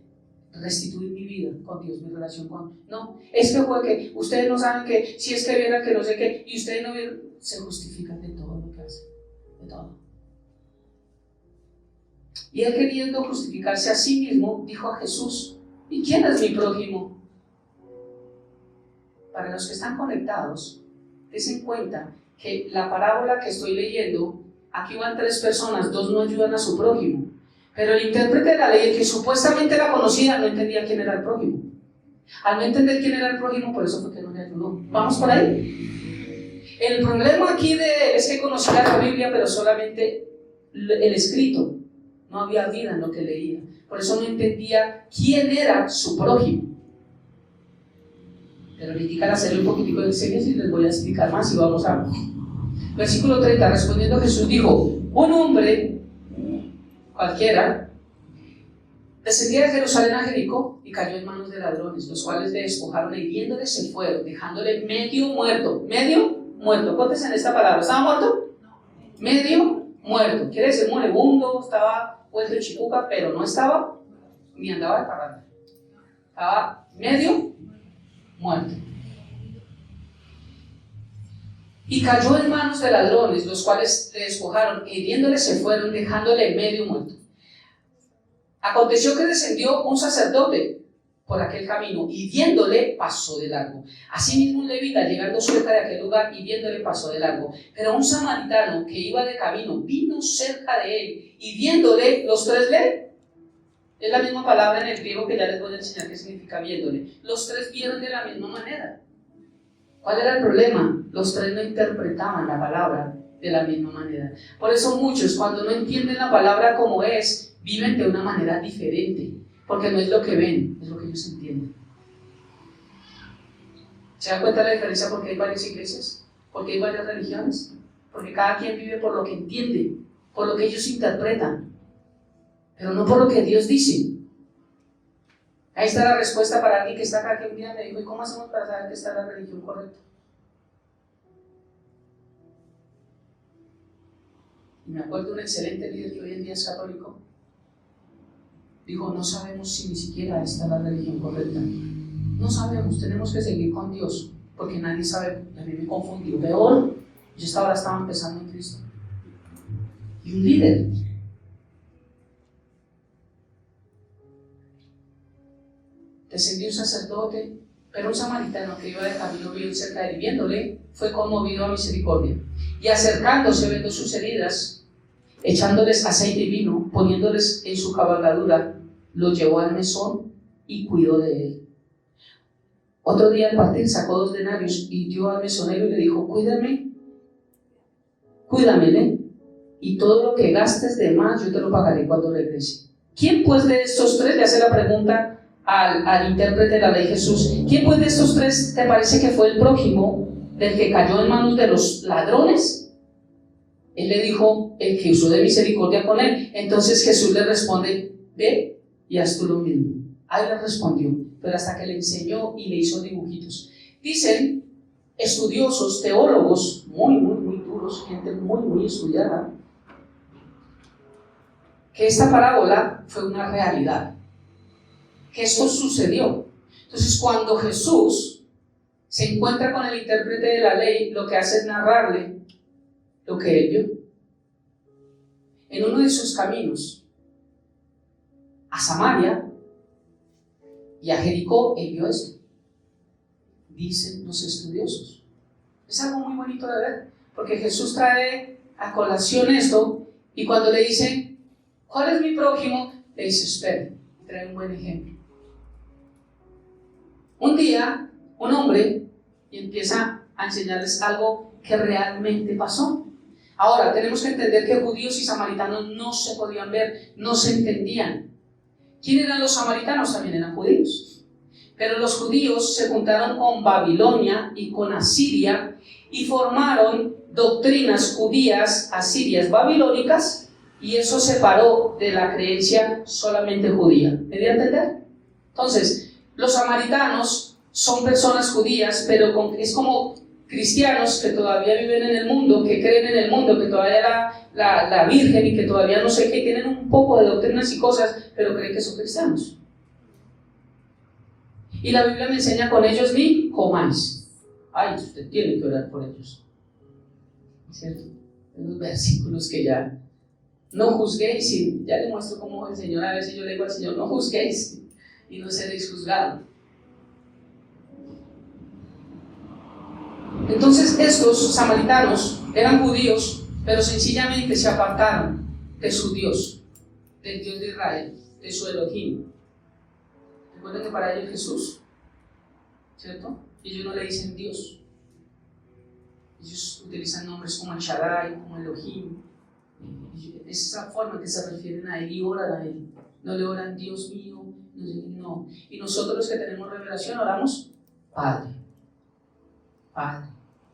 restituir mi vida con Dios, mi relación con... No, es que fue que ustedes no saben que, si es que vieran que no sé qué, y ustedes no vieron, se justifican de todo lo que hacen, de todo. Y él, queriendo justificarse a sí mismo, dijo a Jesús, ¿y quién es mi prójimo? Para los que están conectados, den cuenta que la parábola que estoy leyendo, aquí van 3 personas, 2 no ayudan a su prójimo. Pero el intérprete de la ley, el que supuestamente la conocía, no entendía quién era el prójimo. Al no entender quién era el prójimo, por eso fue que no le ayudó. ¿Vamos por ahí? El problema aquí es que conocía la Biblia, pero solamente el escrito. No había vida en lo que leía. Por eso no entendía quién era su prójimo. Pero ahorita al hacerle un poquitico de enseñanza y les voy a explicar más y vamos a... Versículo 30, respondiendo Jesús dijo, un hombre cualquiera descendía de Jerusalén a Jericó y cayó en manos de ladrones, los cuales le despojaron e hiriéndole se fueron, dejándole medio muerto. ¿Medio muerto? ¿Cuántos en esta palabra? ¿Estaba muerto? Medio muerto. Quiere decir moribundo, estaba vuelto chicuca, pero no estaba ni andaba de parranda. Estaba medio muerto. Y cayó en manos de ladrones, los cuales le despojaron, hiriéndole se fueron, dejándole medio muerto. Aconteció que descendió un sacerdote por aquel camino, y viéndole pasó de largo. Asimismo un levita, llegando cerca de aquel lugar, y viéndole pasó de largo. Pero un samaritano que iba de camino, vino cerca de él, y viéndole, los 3 le... Es la misma palabra en el griego que ya les voy a enseñar qué significa viéndole. Los 3 vieron de la misma manera. ¿Cuál era el problema? Los 3 no interpretaban la palabra de la misma manera. Por eso muchos, cuando no entienden la palabra como es, viven de una manera diferente, porque no es lo que ven, es lo que ellos entienden. ¿Se dan cuenta de la diferencia? Porque hay varias iglesias, porque hay varias religiones, porque cada quien vive por lo que entiende, por lo que ellos interpretan, pero no por lo que Dios dice. Ahí está la respuesta para alguien que está acá, que un día me dijo, ¿y cómo hacemos para saber que está la religión correcta? Y me acuerdo de un excelente líder que hoy en día es católico. Dijo, no sabemos si ni siquiera está la religión correcta. No sabemos, tenemos que seguir con Dios, porque nadie sabe. A mí me confundió. Peor, yo ahora estaba empezando en Cristo. Y un líder. Descendió un sacerdote, Pero un samaritano que iba de camino vio cerca de él, viéndole, fue conmovido a misericordia. Y acercándose, vendó sus heridas, echándoles aceite y vino, poniéndoles en su cabalgadura, lo llevó al mesón y cuidó de él. Otro día al partir sacó 2 denarios y dio al mesonero y le dijo: cuídamele, y todo lo que gastes de más yo te lo pagaré cuando regrese. ¿Quién pues de estos 3, le hace la pregunta al intérprete de la ley Jesús, quién pues de estos 3 te parece que fue el prójimo del que cayó en manos de los ladrones? Él le dijo: el que usó de misericordia con él. Entonces Jesús le responde: ve y haz tú lo mismo. Ahí le respondió, pero hasta que le enseñó y le hizo dibujitos. Dicen estudiosos, teólogos muy duros, gente muy estudiada, que esta parábola fue una realidad, que esto sucedió. Entonces, cuando Jesús se encuentra con el intérprete de la ley, lo que hace es narrarle lo que él vio. En uno de sus caminos a Samaria y a Jericó, él vio esto. Dicen los estudiosos. Es algo muy bonito de ver, porque Jesús trae a colación esto, y cuando le dicen: ¿cuál es mi prójimo?, le dice: espere, trae un buen ejemplo. Un día, un hombre, y empieza a enseñarles algo que realmente pasó. Ahora, tenemos que entender que judíos y samaritanos no se podían ver, no se entendían. ¿Quién eran los samaritanos? También eran judíos. Pero los judíos se juntaron con Babilonia y con Asiria y formaron doctrinas judías, asirias, babilónicas, y eso separó de la creencia solamente judía. ¿Me dio a entender? Entonces, los samaritanos son personas judías, pero es como cristianos que todavía viven en el mundo, que creen en el mundo, que todavía la Virgen y que todavía no sé qué, tienen un poco de doctrinas y cosas, pero creen que son cristianos. Y la Biblia me enseña: con ellos ni comáis. Ay, usted tiene que orar por ellos. ¿Cierto? Unos versículos que ya no juzguéis, y ya le muestro cómo el Señor, a veces yo le digo al Señor: no juzguéis y no seréis juzgados. Entonces estos samaritanos eran judíos, pero sencillamente se apartaron de su Dios, del Dios de Israel, de su Elohim. Recuerden que para ellos Jesús, ¿cierto? Ellos no le dicen Dios. Ellos utilizan nombres como el Shaddai, como Elohim. Es esa forma que se refieren a él y oran a él. No le oran: Dios mío, no. Y nosotros, los que tenemos revelación, oramos: Padre, Padre,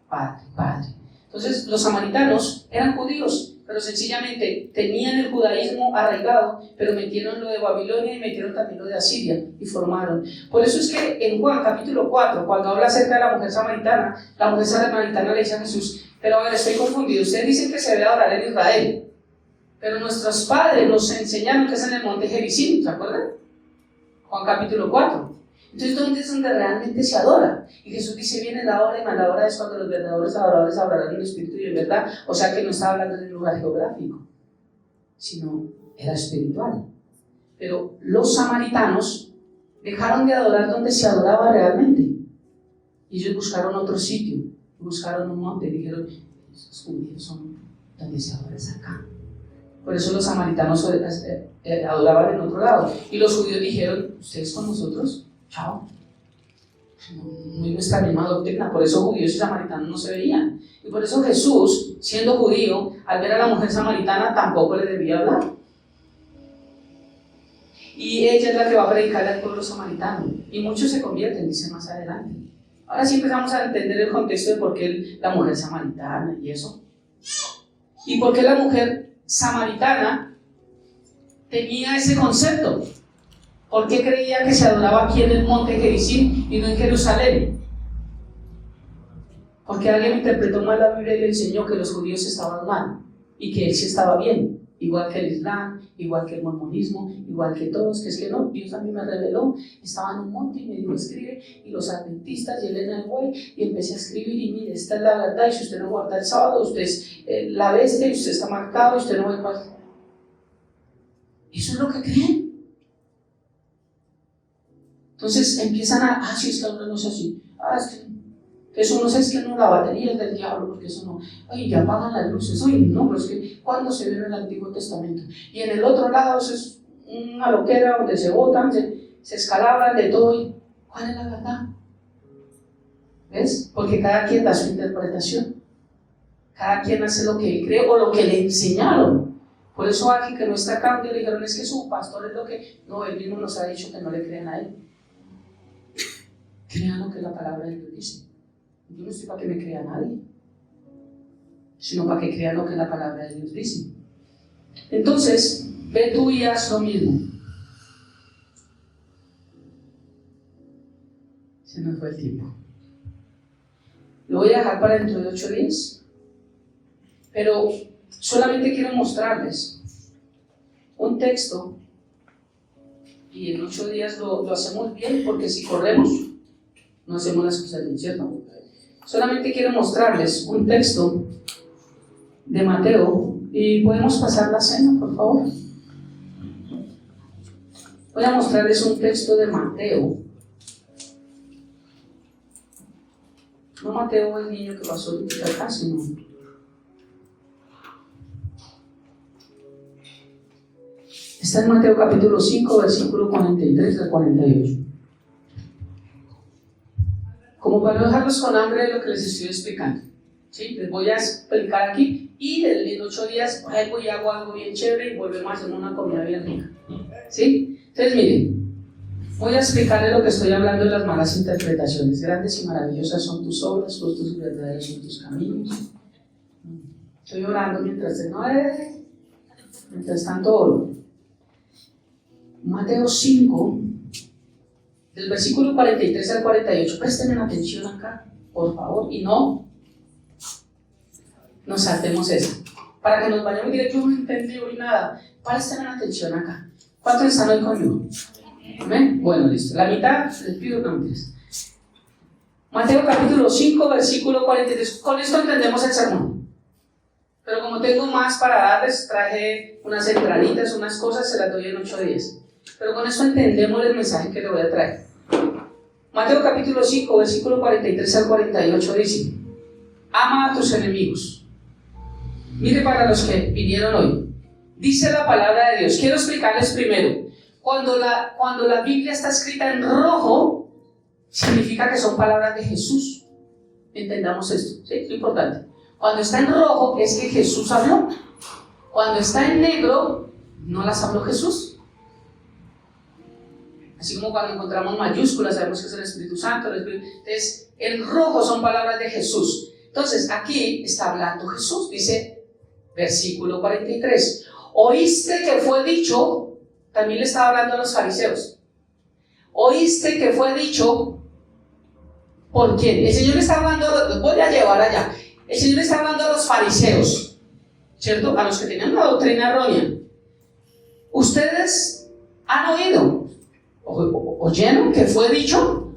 Padre, Padre. Entonces, los samaritanos eran judíos, pero sencillamente tenían el judaísmo arraigado, pero metieron lo de Babilonia y metieron también lo de Asiria y formaron. Por eso es que en Juan capítulo 4, cuando habla acerca de la mujer samaritana le dice a Jesús: pero a ver, estoy confundido, ustedes dicen que se debe adorar en Israel, pero nuestros padres nos enseñaron que es en el monte Gerizim, ¿se acuerdan? Juan capítulo 4. Entonces, ¿dónde es donde realmente se adora? Y Jesús dice: viene la hora, y más la hora es cuando los verdaderos adoradores adorarán en espíritu y en verdad. O sea que no estaba hablando de un lugar geográfico, sino era espiritual. Pero los samaritanos dejaron de adorar donde se adoraba realmente, y ellos buscaron otro sitio, buscaron un monte y dijeron: esos judíos son donde se adora, es acá. Por eso los samaritanos adoraban en otro lado, y los judíos dijeron: ustedes con nosotros, chao, no es nuestra misma doctrina. Por eso judíos y samaritanos no se veían, y por eso Jesús, siendo judío, al ver a la mujer samaritana tampoco le debía hablar, y ella es la que va a predicar al pueblo samaritano, y muchos se convierten, dice más adelante. Ahora sí empezamos a entender el contexto de por qué la mujer samaritana y eso, y por qué la mujer samaritana tenía ese concepto. ¿Por qué creía que se adoraba aquí en el monte Gerizim y no en Jerusalén? Porque alguien interpretó mal la Biblia y le enseñó que los judíos estaban mal y que él sí estaba bien, igual que el Islam, igual que el mormonismo, igual que todos, que es que no, Dios a mí me reveló, estaba en un monte y me dijo: escribe, y los adventistas y Elena White, y empecé a escribir, y mire, esta es la verdad, y si usted no guarda el sábado, usted es la bestia, y usted está marcado, y usted no va a pasar. Eso es lo que creen. Entonces empiezan sí, es que ahora no es así, es que eso no sé, es que no, la batería es del diablo, porque eso no, ya apagan las luces, no, pero es que cuando se ve en el Antiguo Testamento, y en el otro lado eso es una loquera donde se botan, se escalabran de todo, y ¿cuál es la verdad? ¿Ves? Porque cada quien da su interpretación, cada quien hace lo que él cree o lo que le enseñaron. Por eso aquí que no está acá, le dijeron, es que su pastor es lo que, no, él mismo nos ha dicho que no le crean a él. Crean lo que la palabra de Dios dice. Yo no estoy para que me crea nadie, sino para que crean lo que la palabra de Dios dice. Entonces, ve tú y haz lo mismo. Se nos fue el tiempo. Lo voy a dejar para dentro de 8 días, pero solamente quiero mostrarles un texto y en 8 días lo hacemos bien, porque si corremos no hacemos las cosas bien, ¿cierto? Solamente quiero mostrarles un texto de Mateo y podemos pasar la cena, por favor. Voy a mostrarles un texto de Mateo. No Mateo el niño que pasó ahorita acá, sino está en Mateo capítulo 5, versículo 43 al 48. Como para no dejarlos con hambre de lo que les estoy explicando, ¿sí? Les voy a explicar aquí y en 8 días vuelvo y hago algo bien chévere y volvemos a hacer una comida bien rica, ¿sí? Entonces miren, voy a explicarles lo que estoy hablando de las malas interpretaciones. Grandes y maravillosas son tus obras, justos y verdaderos son tus caminos. Estoy orando mientras tanto oro. Mateo 5, del versículo 43 al 48. Presten atención acá, por favor, y no nos saltemos eso. Para que nos vayamos y digan, yo no entendí hoy nada. Presten atención acá. ¿Cuántos están hoy conmigo? ¿Amén? Bueno, listo. La mitad les pido que me Mateo capítulo 5, versículo 43. Con esto entendemos el sermón. Pero como tengo más para darles, traje unas entraditas, unas cosas, se las doy en 8 días. Pero con esto entendemos el mensaje que le voy a traer. Mateo capítulo 5, versículo 43 al 48 dice: ama a tus enemigos. Mire, para los que vinieron hoy, dice la palabra de Dios. Quiero explicarles primero. Cuando la Biblia está escrita en rojo, significa que son palabras de Jesús. Entendamos esto, ¿sí? Es importante. Cuando está en rojo es que Jesús habló. Cuando está en negro, no las habló Jesús. Así como cuando encontramos mayúsculas, sabemos que es el Espíritu Santo. Entonces, en rojo son palabras de Jesús. Entonces, aquí está hablando Jesús. Dice, versículo 43. Oíste que fue dicho, también le estaba hablando a los fariseos. Oíste que fue dicho, ¿por quién? El Señor le está hablando, los voy a llevar allá. El Señor le está hablando a los fariseos, ¿cierto? A los que tenían una doctrina errónea. Ustedes han oído, oyeron que fue dicho,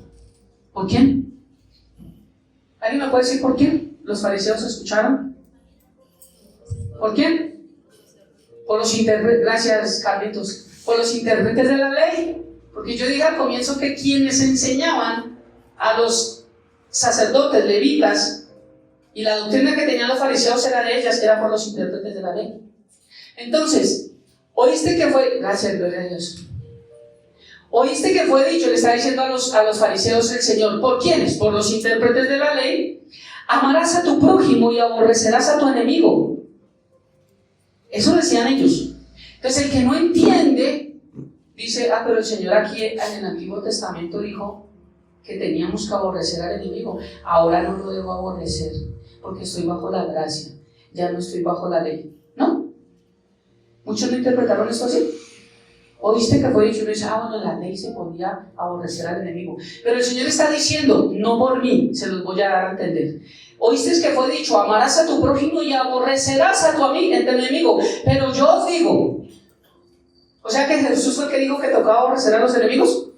¿por quién? ¿Alguien me puede decir por quién? ¿Los fariseos escucharon? ¿Por quién? Por los intérpretes, gracias Carlitos, por los intérpretes de la ley. Porque yo dije al comienzo que quienes enseñaban a los sacerdotes, levitas, y la doctrina que tenían los fariseos era de ellas, era por los intérpretes de la ley. Entonces, oíste que fue, gracias, gloria a Dios. Oíste que fue dicho, le está diciendo a los fariseos el Señor, ¿por quiénes? Por los intérpretes de la ley. Amarás a tu prójimo y aborrecerás a tu enemigo. Eso decían ellos. Entonces, el que no entiende, dice, pero el Señor aquí en el Antiguo Testamento dijo que teníamos que aborrecer al enemigo. Ahora no lo debo aborrecer, porque estoy bajo la gracia, ya no estoy bajo la ley. ¿No? Muchos no interpretaron esto así. Oíste que fue dicho, uno dice, bueno, en la ley se podía aborrecer al enemigo. Pero el Señor está diciendo, no por mí, se los voy a dar a entender. Oíste que fue dicho, amarás a tu prójimo y aborrecerás a tu enemigo. Pero yo os digo, o sea que Jesús fue el que dijo que tocaba aborrecer a los enemigos.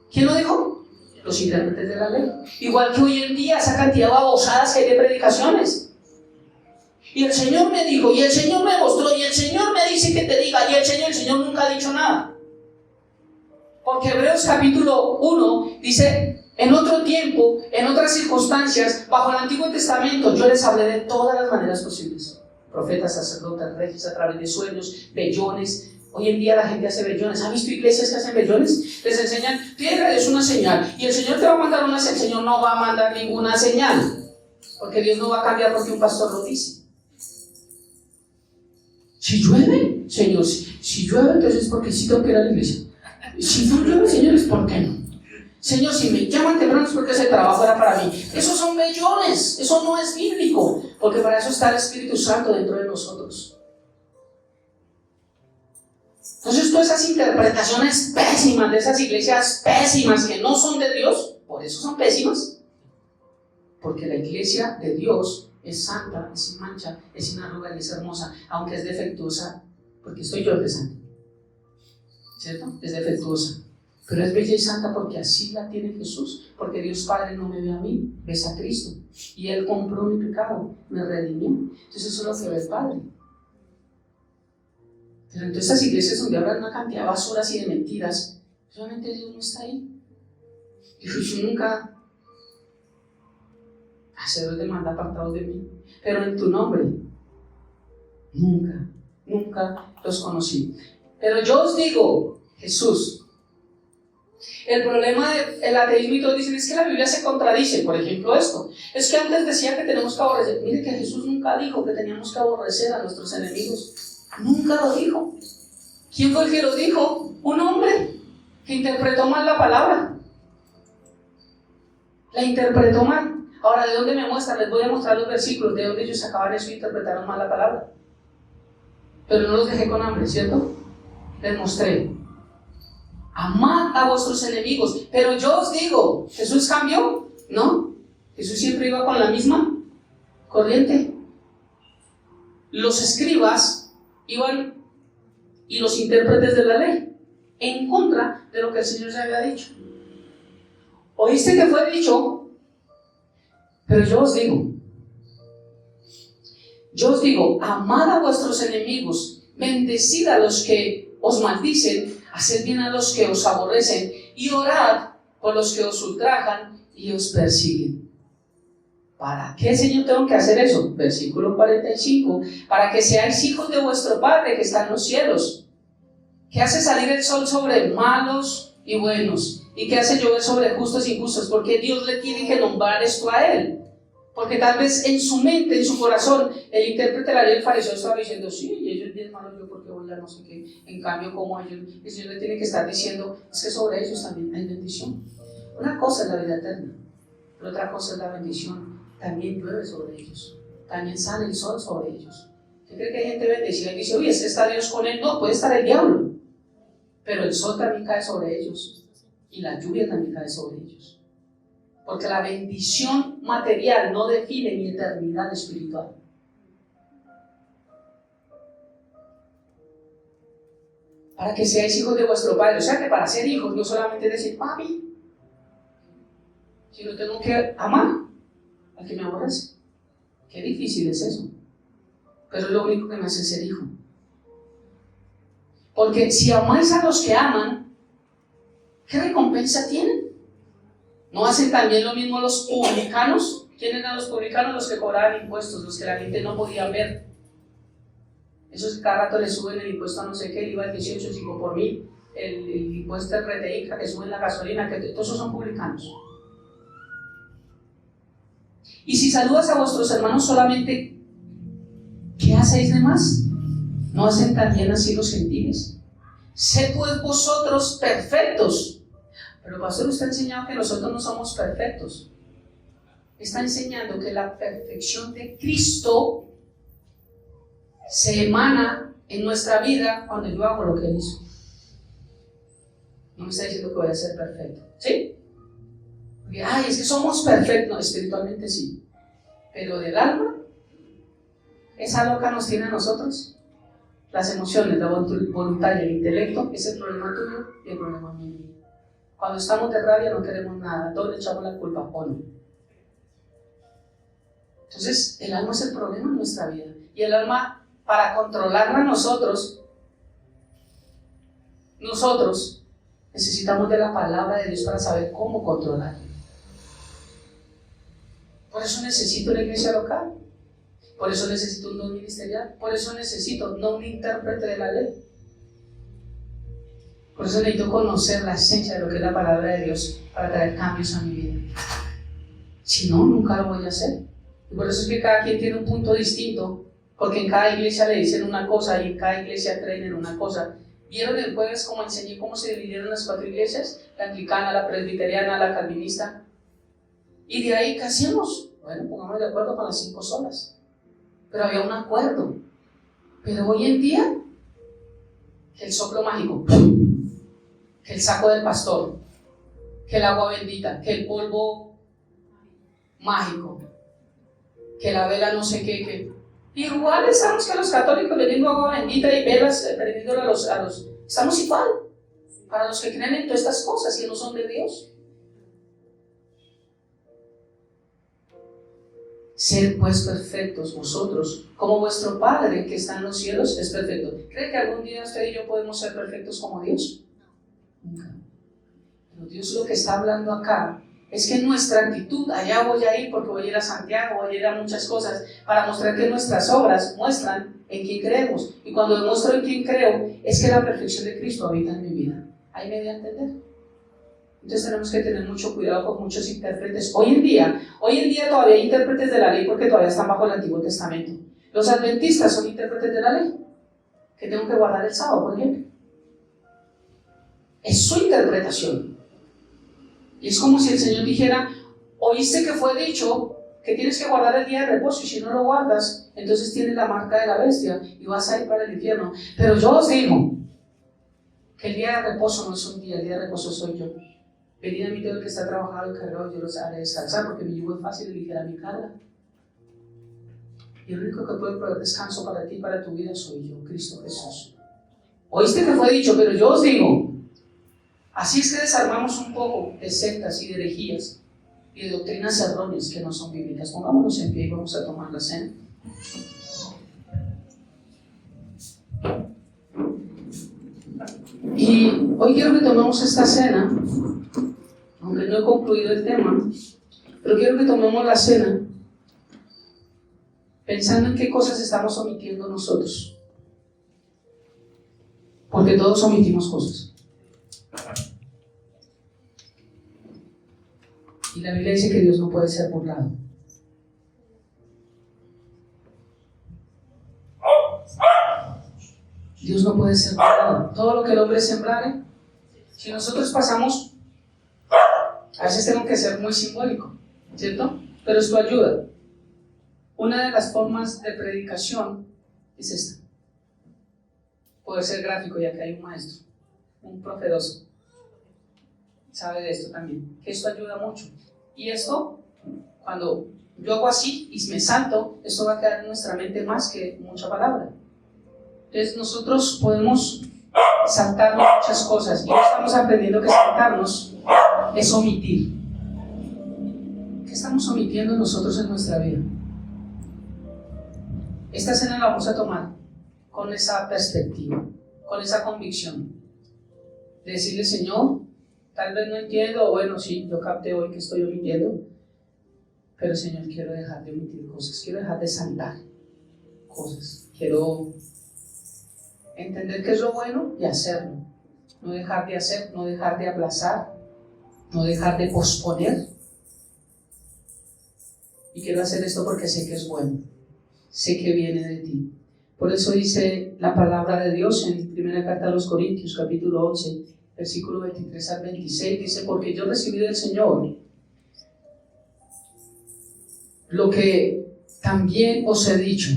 ¿Quién lo dijo? Los intérpretes de la ley. Igual que hoy en día, esa cantidad de babosadas que hay de predicaciones. Y el Señor me dijo, y el Señor me mostró, y el Señor me dice que te diga, y el Señor nunca ha dicho nada. Porque Hebreos capítulo 1 dice: en otro tiempo, en otras circunstancias, bajo el Antiguo Testamento, yo les hablé de todas las maneras posibles. Profetas, sacerdotes, reyes, a través de sueños, vellones. Hoy en día la gente hace vellones. ¿Ha visto iglesias que hacen vellones? Les enseñan: piedra es una señal, y el Señor te va a mandar una señal. El Señor no va a mandar ninguna señal, porque Dios no va a cambiar porque un pastor lo dice. Si llueve, Señor, si llueve, entonces es porque sí tengo que ir a la iglesia. Si no llueve, Señor, es porque no. Señor, si me llaman temprano es porque ese trabajo era para mí. Esos son vellones, eso no es bíblico, porque para eso está el Espíritu Santo dentro de nosotros. Entonces todas esas interpretaciones pésimas de esas iglesias pésimas que no son de Dios, por eso son pésimas, porque la iglesia de Dios es santa, es sin mancha, es sin arruga y es hermosa, aunque es defectuosa, porque estoy yo empezando, ¿cierto? Es defectuosa, pero es bella y santa porque así la tiene Jesús, porque Dios Padre no me ve a mí, ves a Cristo, y Él compró mi pecado, me redimió. Entonces eso es lo que ve el Padre. Pero en todas estas iglesias donde hablan una cantidad de basuras y de mentiras, realmente Dios no está ahí. Y Jesús nunca: hacedores de maldad, apartados de mí, pero en tu nombre nunca los conocí. Pero yo os digo, Jesús, el problema del ateísmo y todos dicen es que la Biblia se contradice. Por ejemplo, esto es que antes decía que tenemos que aborrecer. Mire que Jesús nunca dijo que teníamos que aborrecer a nuestros enemigos. Nunca lo dijo. ¿Quién fue el que lo dijo? Un hombre que interpretó mal la palabra. La interpretó mal. Ahora, ¿de dónde me muestran? Les voy a mostrar los versículos de donde ellos sacaban eso y interpretaron mal la palabra. Pero no los dejé con hambre, ¿cierto? Les mostré: amad a vuestros enemigos. Pero yo os digo, ¿Jesús cambió? No. Jesús siempre iba con la misma corriente. Los escribas iban, y los intérpretes de la ley, en contra de lo que el Señor ya había dicho. Oíste que fue dicho, pero yo os digo, amad a vuestros enemigos, bendecid a los que os maldicen, haced bien a los que os aborrecen, y orad por los que os ultrajan y os persiguen. ¿Para qué, Señor, tengo que hacer eso? Versículo 45. Para que seáis hijos de vuestro Padre que está en los cielos, que hace salir el sol sobre malos y buenos, y que hace llover sobre justos y injustos. Porque Dios le tiene que nombrar esto a él. Porque tal vez en su mente, en su corazón, el intérprete de la ley del fariseo estaba diciendo: sí, y ellos bien malos, yo porque voy a no sé qué. En cambio, como ellos, el Señor le tiene que estar diciendo: es que sobre ellos también hay bendición. Una cosa es la vida eterna, pero otra cosa es la bendición. También llueve sobre ellos, también sale el sol sobre ellos. ¿Usted cree que hay gente bendecida y dice: oye, es que está Dios con él? No, puede estar el diablo, pero el sol también cae sobre ellos y la lluvia también cae sobre ellos, porque la bendición material no define mi eternidad espiritual. Para que seáis hijos de vuestro Padre. O sea que para ser hijos no solamente es decir papi, sino tengo que amar al que me aborrece. Qué difícil es eso, pero es lo único que me hace ser hijo. Porque si amáis a los que aman, ¿qué recompensa tienen? ¿No hacen también lo mismo los publicanos? ¿Quién eran los publicanos? Los que cobraban impuestos, los que la gente no podía ver. Esos que cada rato le suben el impuesto a no sé qué, el IVA del 18, 5 por mil, el impuesto del RTI, que suben la gasolina, que todos esos son publicanos. Y si saludas a vuestros hermanos solamente, ¿qué hacéis de más? ¿No hacen también así los gentiles? Sed pues vosotros perfectos. Pero pastor, usted ha enseñado que nosotros no somos perfectos. Está enseñando que la perfección de Cristo se emana en nuestra vida cuando yo hago lo que Él hizo. No me está diciendo que voy a ser perfecto, ¿sí? Porque, ay, es que somos perfectos. No, espiritualmente sí, pero del alma, esa loca nos tiene a nosotros. Las emociones, la voluntad y el intelecto es el problema tuyo y el problema mío. Cuando estamos de rabia no queremos nada, todos le echamos la culpa, ¿o no? Entonces el alma es el problema en nuestra vida, y el alma, para controlarla nosotros Necesitamos de la palabra de Dios para saber cómo controlar. Por eso necesito una iglesia local. Por eso necesito un don ministerial. Por eso necesito no un intérprete de la ley. Por eso necesito conocer la esencia de lo que es la palabra de Dios para traer cambios a mi vida. Si no, nunca lo voy a hacer. Y por eso es que cada quien tiene un punto distinto, porque en cada iglesia le dicen una cosa y en cada iglesia creen en una cosa. ¿Vieron el jueves cómo enseñé cómo se dividieron las 4 iglesias? La anglicana, la presbiteriana, la calvinista. Y de ahí, ¿qué hacemos? Bueno, pongamos de acuerdo con las 5 solas. Pero había un acuerdo. Pero hoy en día, que el soplo mágico, que el saco del pastor, que el agua bendita, que el polvo mágico, que la vela no sé qué, que... Igual estamos que los católicos vendiendo agua bendita y velas vendiéndole a los... Estamos igual, para los que creen en todas estas cosas y no son de Dios. Sed pues perfectos vosotros, como vuestro Padre que está en los cielos es perfecto. ¿Cree que algún día usted y yo podemos ser perfectos como Dios? Nunca. Pero Dios lo que está hablando acá es que nuestra actitud, allá voy a ir porque voy a ir a Santiago, voy a ir a muchas cosas, para mostrar que nuestras obras muestran en quién creemos. Y cuando demuestro en quién creo, es que la perfección de Cristo habita en mi vida. Ahí me voy a entender. Entonces tenemos que tener mucho cuidado con muchos intérpretes. Hoy en día todavía hay intérpretes de la ley porque todavía están bajo el Antiguo Testamento. Los adventistas son intérpretes de la ley, que tengo que guardar el sábado, por ejemplo. Es su interpretación. Y es como si el Señor dijera, oíste que fue dicho que tienes que guardar el día de reposo y si no lo guardas, entonces tienes la marca de la bestia y vas a ir para el infierno. Pero yo os digo que el día de reposo no es un día, el día de reposo soy yo. Venid a mí todo el que está trabajado y cargado, yo los haré descansar, porque mi yugo es fácil y ligera mi carga. Y el único que puede proveer descanso para ti y para tu vida soy yo, Cristo Jesús. Oíste que fue dicho, pero yo os digo. Así es que desarmamos un poco de sectas y de herejías y de doctrinas erróneas que no son bíblicas. Pongámonos en pie y vamos a tomar la cena. Y hoy quiero que tomemos esta cena, aunque no he concluido el tema, pero quiero que tomemos la cena pensando en qué cosas estamos omitiendo nosotros. Porque todos omitimos cosas. Y la Biblia dice que Dios no puede ser burlado. Dios no puede ser burlado. Todo lo que el hombre sembrare, si nosotros pasamos, a veces tengo que ser muy simbólico, ¿cierto? Pero esto ayuda. Una de las formas de predicación es esta. Puede ser gráfico, ya que hay un maestro, un profedoso, sabe de esto también, que esto ayuda mucho. Y esto, cuando yo hago así y me salto, esto va a quedar en nuestra mente más que mucha palabra. Entonces nosotros podemos saltarnos muchas cosas y estamos aprendiendo que saltarnos es omitir. ¿Qué estamos omitiendo nosotros en nuestra vida? Esta cena la vamos a tomar con esa perspectiva, con esa convicción de decirle, Señor, tal vez no entiendo, o bueno, sí, yo capté hoy que estoy omitiendo, pero Señor, quiero dejar de omitir cosas, quiero dejar de saltar cosas, quiero entender qué es lo bueno y hacerlo, no dejar de hacer, no dejar de aplazar, no dejar de posponer. Y quiero hacer esto porque sé que es bueno, sé que viene de ti. Por eso dice la palabra de Dios en primera carta a los Corintios, capítulo 11, versículo 23 al 26, dice, porque yo recibí del Señor lo que también os he dicho,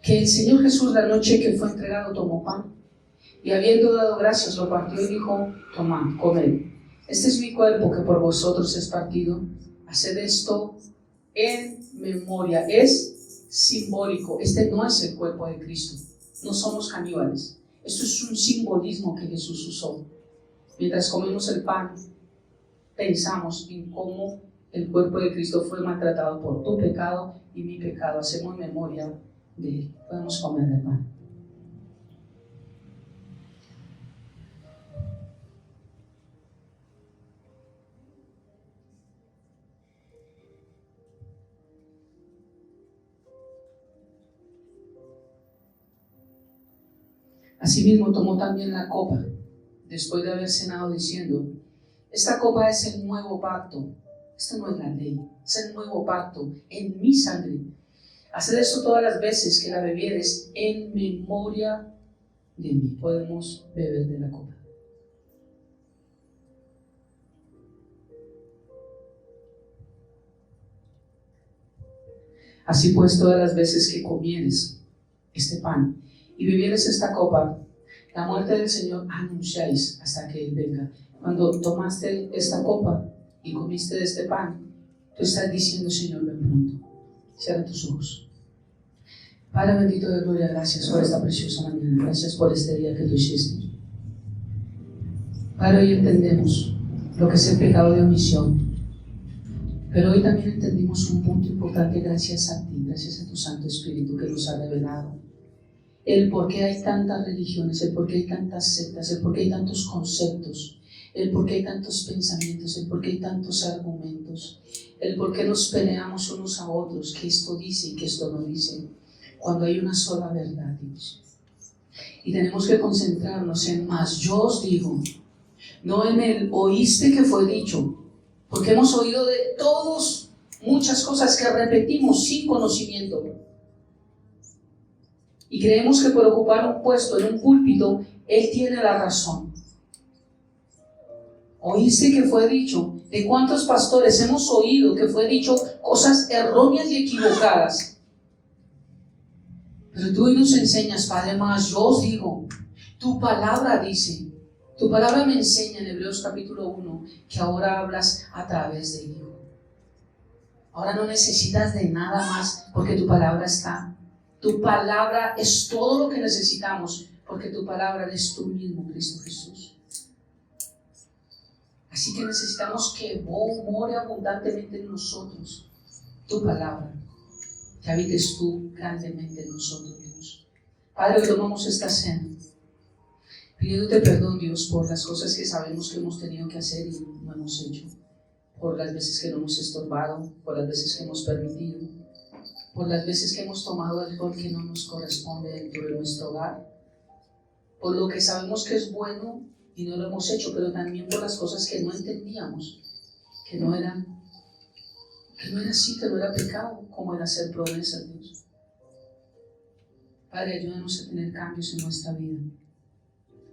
que el Señor Jesús la noche que fue entregado tomó pan, y habiendo dado gracias lo partió y dijo, tomad, comed, este es mi cuerpo que por vosotros es partido, haced esto en memoria. Es simbólico, este no es el cuerpo de Cristo, no somos caníbales, esto es un simbolismo que Jesús usó. Mientras comemos el pan, pensamos en cómo el cuerpo de Cristo fue maltratado por tu pecado y mi pecado, hacemos memoria de él. Podemos comer el pan. Asimismo tomó también la copa, después de haber cenado, diciendo: esta copa es el nuevo pacto. Esta no es la ley, es el nuevo pacto en mi sangre. Haced esto todas las veces que la bebieres en memoria de mí. Podemos beber de la copa. Así pues, todas las veces que comieres este pan y bebieres esta copa, la muerte del Señor anunciáis hasta que Él venga. Cuando tomaste esta copa y comiste de este pan, tú estás diciendo: Señor, ven pronto. Cierra tus ojos. Padre bendito de gloria, gracias por esta preciosa mañana. Gracias por este día que tú hiciste. Padre, hoy entendemos lo que es el pecado de omisión. Pero hoy también entendimos un punto importante gracias a ti, gracias a tu Santo Espíritu que nos ha revelado el por qué hay tantas religiones, el por qué hay tantas sectas, el por qué hay tantos conceptos, el por qué hay tantos pensamientos, el por qué hay tantos argumentos, el por qué nos peleamos unos a otros, que esto dice y que esto no dice, cuando hay una sola verdad, Dios. Y tenemos que concentrarnos en más yo os digo, no en el oíste que fue dicho, porque hemos oído de todos muchas cosas que repetimos sin conocimiento. Y creemos que por ocupar un puesto en un púlpito, Él tiene la razón. Oíste que fue dicho. ¿De cuántos pastores hemos oído que fue dicho cosas erróneas y equivocadas? Pero tú hoy nos enseñas, Padre, más yo os digo, tu palabra dice, tu palabra me enseña en Hebreos capítulo 1 que ahora hablas a través del Hijo. Ahora no necesitas de nada más porque tu palabra está. Tu palabra es todo lo que necesitamos porque tu palabra eres tú mismo, Cristo Jesús. Así que necesitamos que more abundantemente en nosotros tu palabra, que habites tú grandemente en nosotros, Dios. Padre, hoy tomamos esta cena pidiéndote perdón, Dios, por las cosas que sabemos que hemos tenido que hacer y no hemos hecho, por las veces que no hemos estorbado, por las veces que hemos permitido, por las veces que hemos tomado el rol que no nos corresponde dentro de nuestro hogar, por lo que sabemos que es bueno y no lo hemos hecho, pero también por las cosas que no entendíamos, que no era así, que no era pecado, como era hacer promesas, Dios. Padre, ayúdanos a tener cambios en nuestra vida.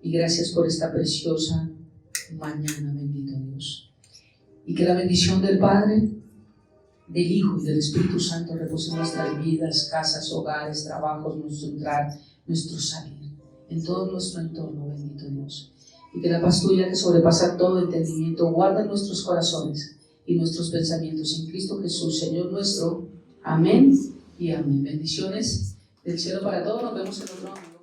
Y gracias por esta preciosa mañana, bendito Dios. Y que la bendición del Padre, del Hijo y del Espíritu Santo repose en nuestras vidas, casas, hogares, trabajos, nuestro entrar, nuestro salir, en todo nuestro entorno, bendito Dios. Y que la paz tuya, que sobrepasa todo entendimiento, guarde nuestros corazones y nuestros pensamientos en Cristo Jesús, Señor nuestro. Amén y amén. Bendiciones del cielo para todos. Nos vemos en otro momento.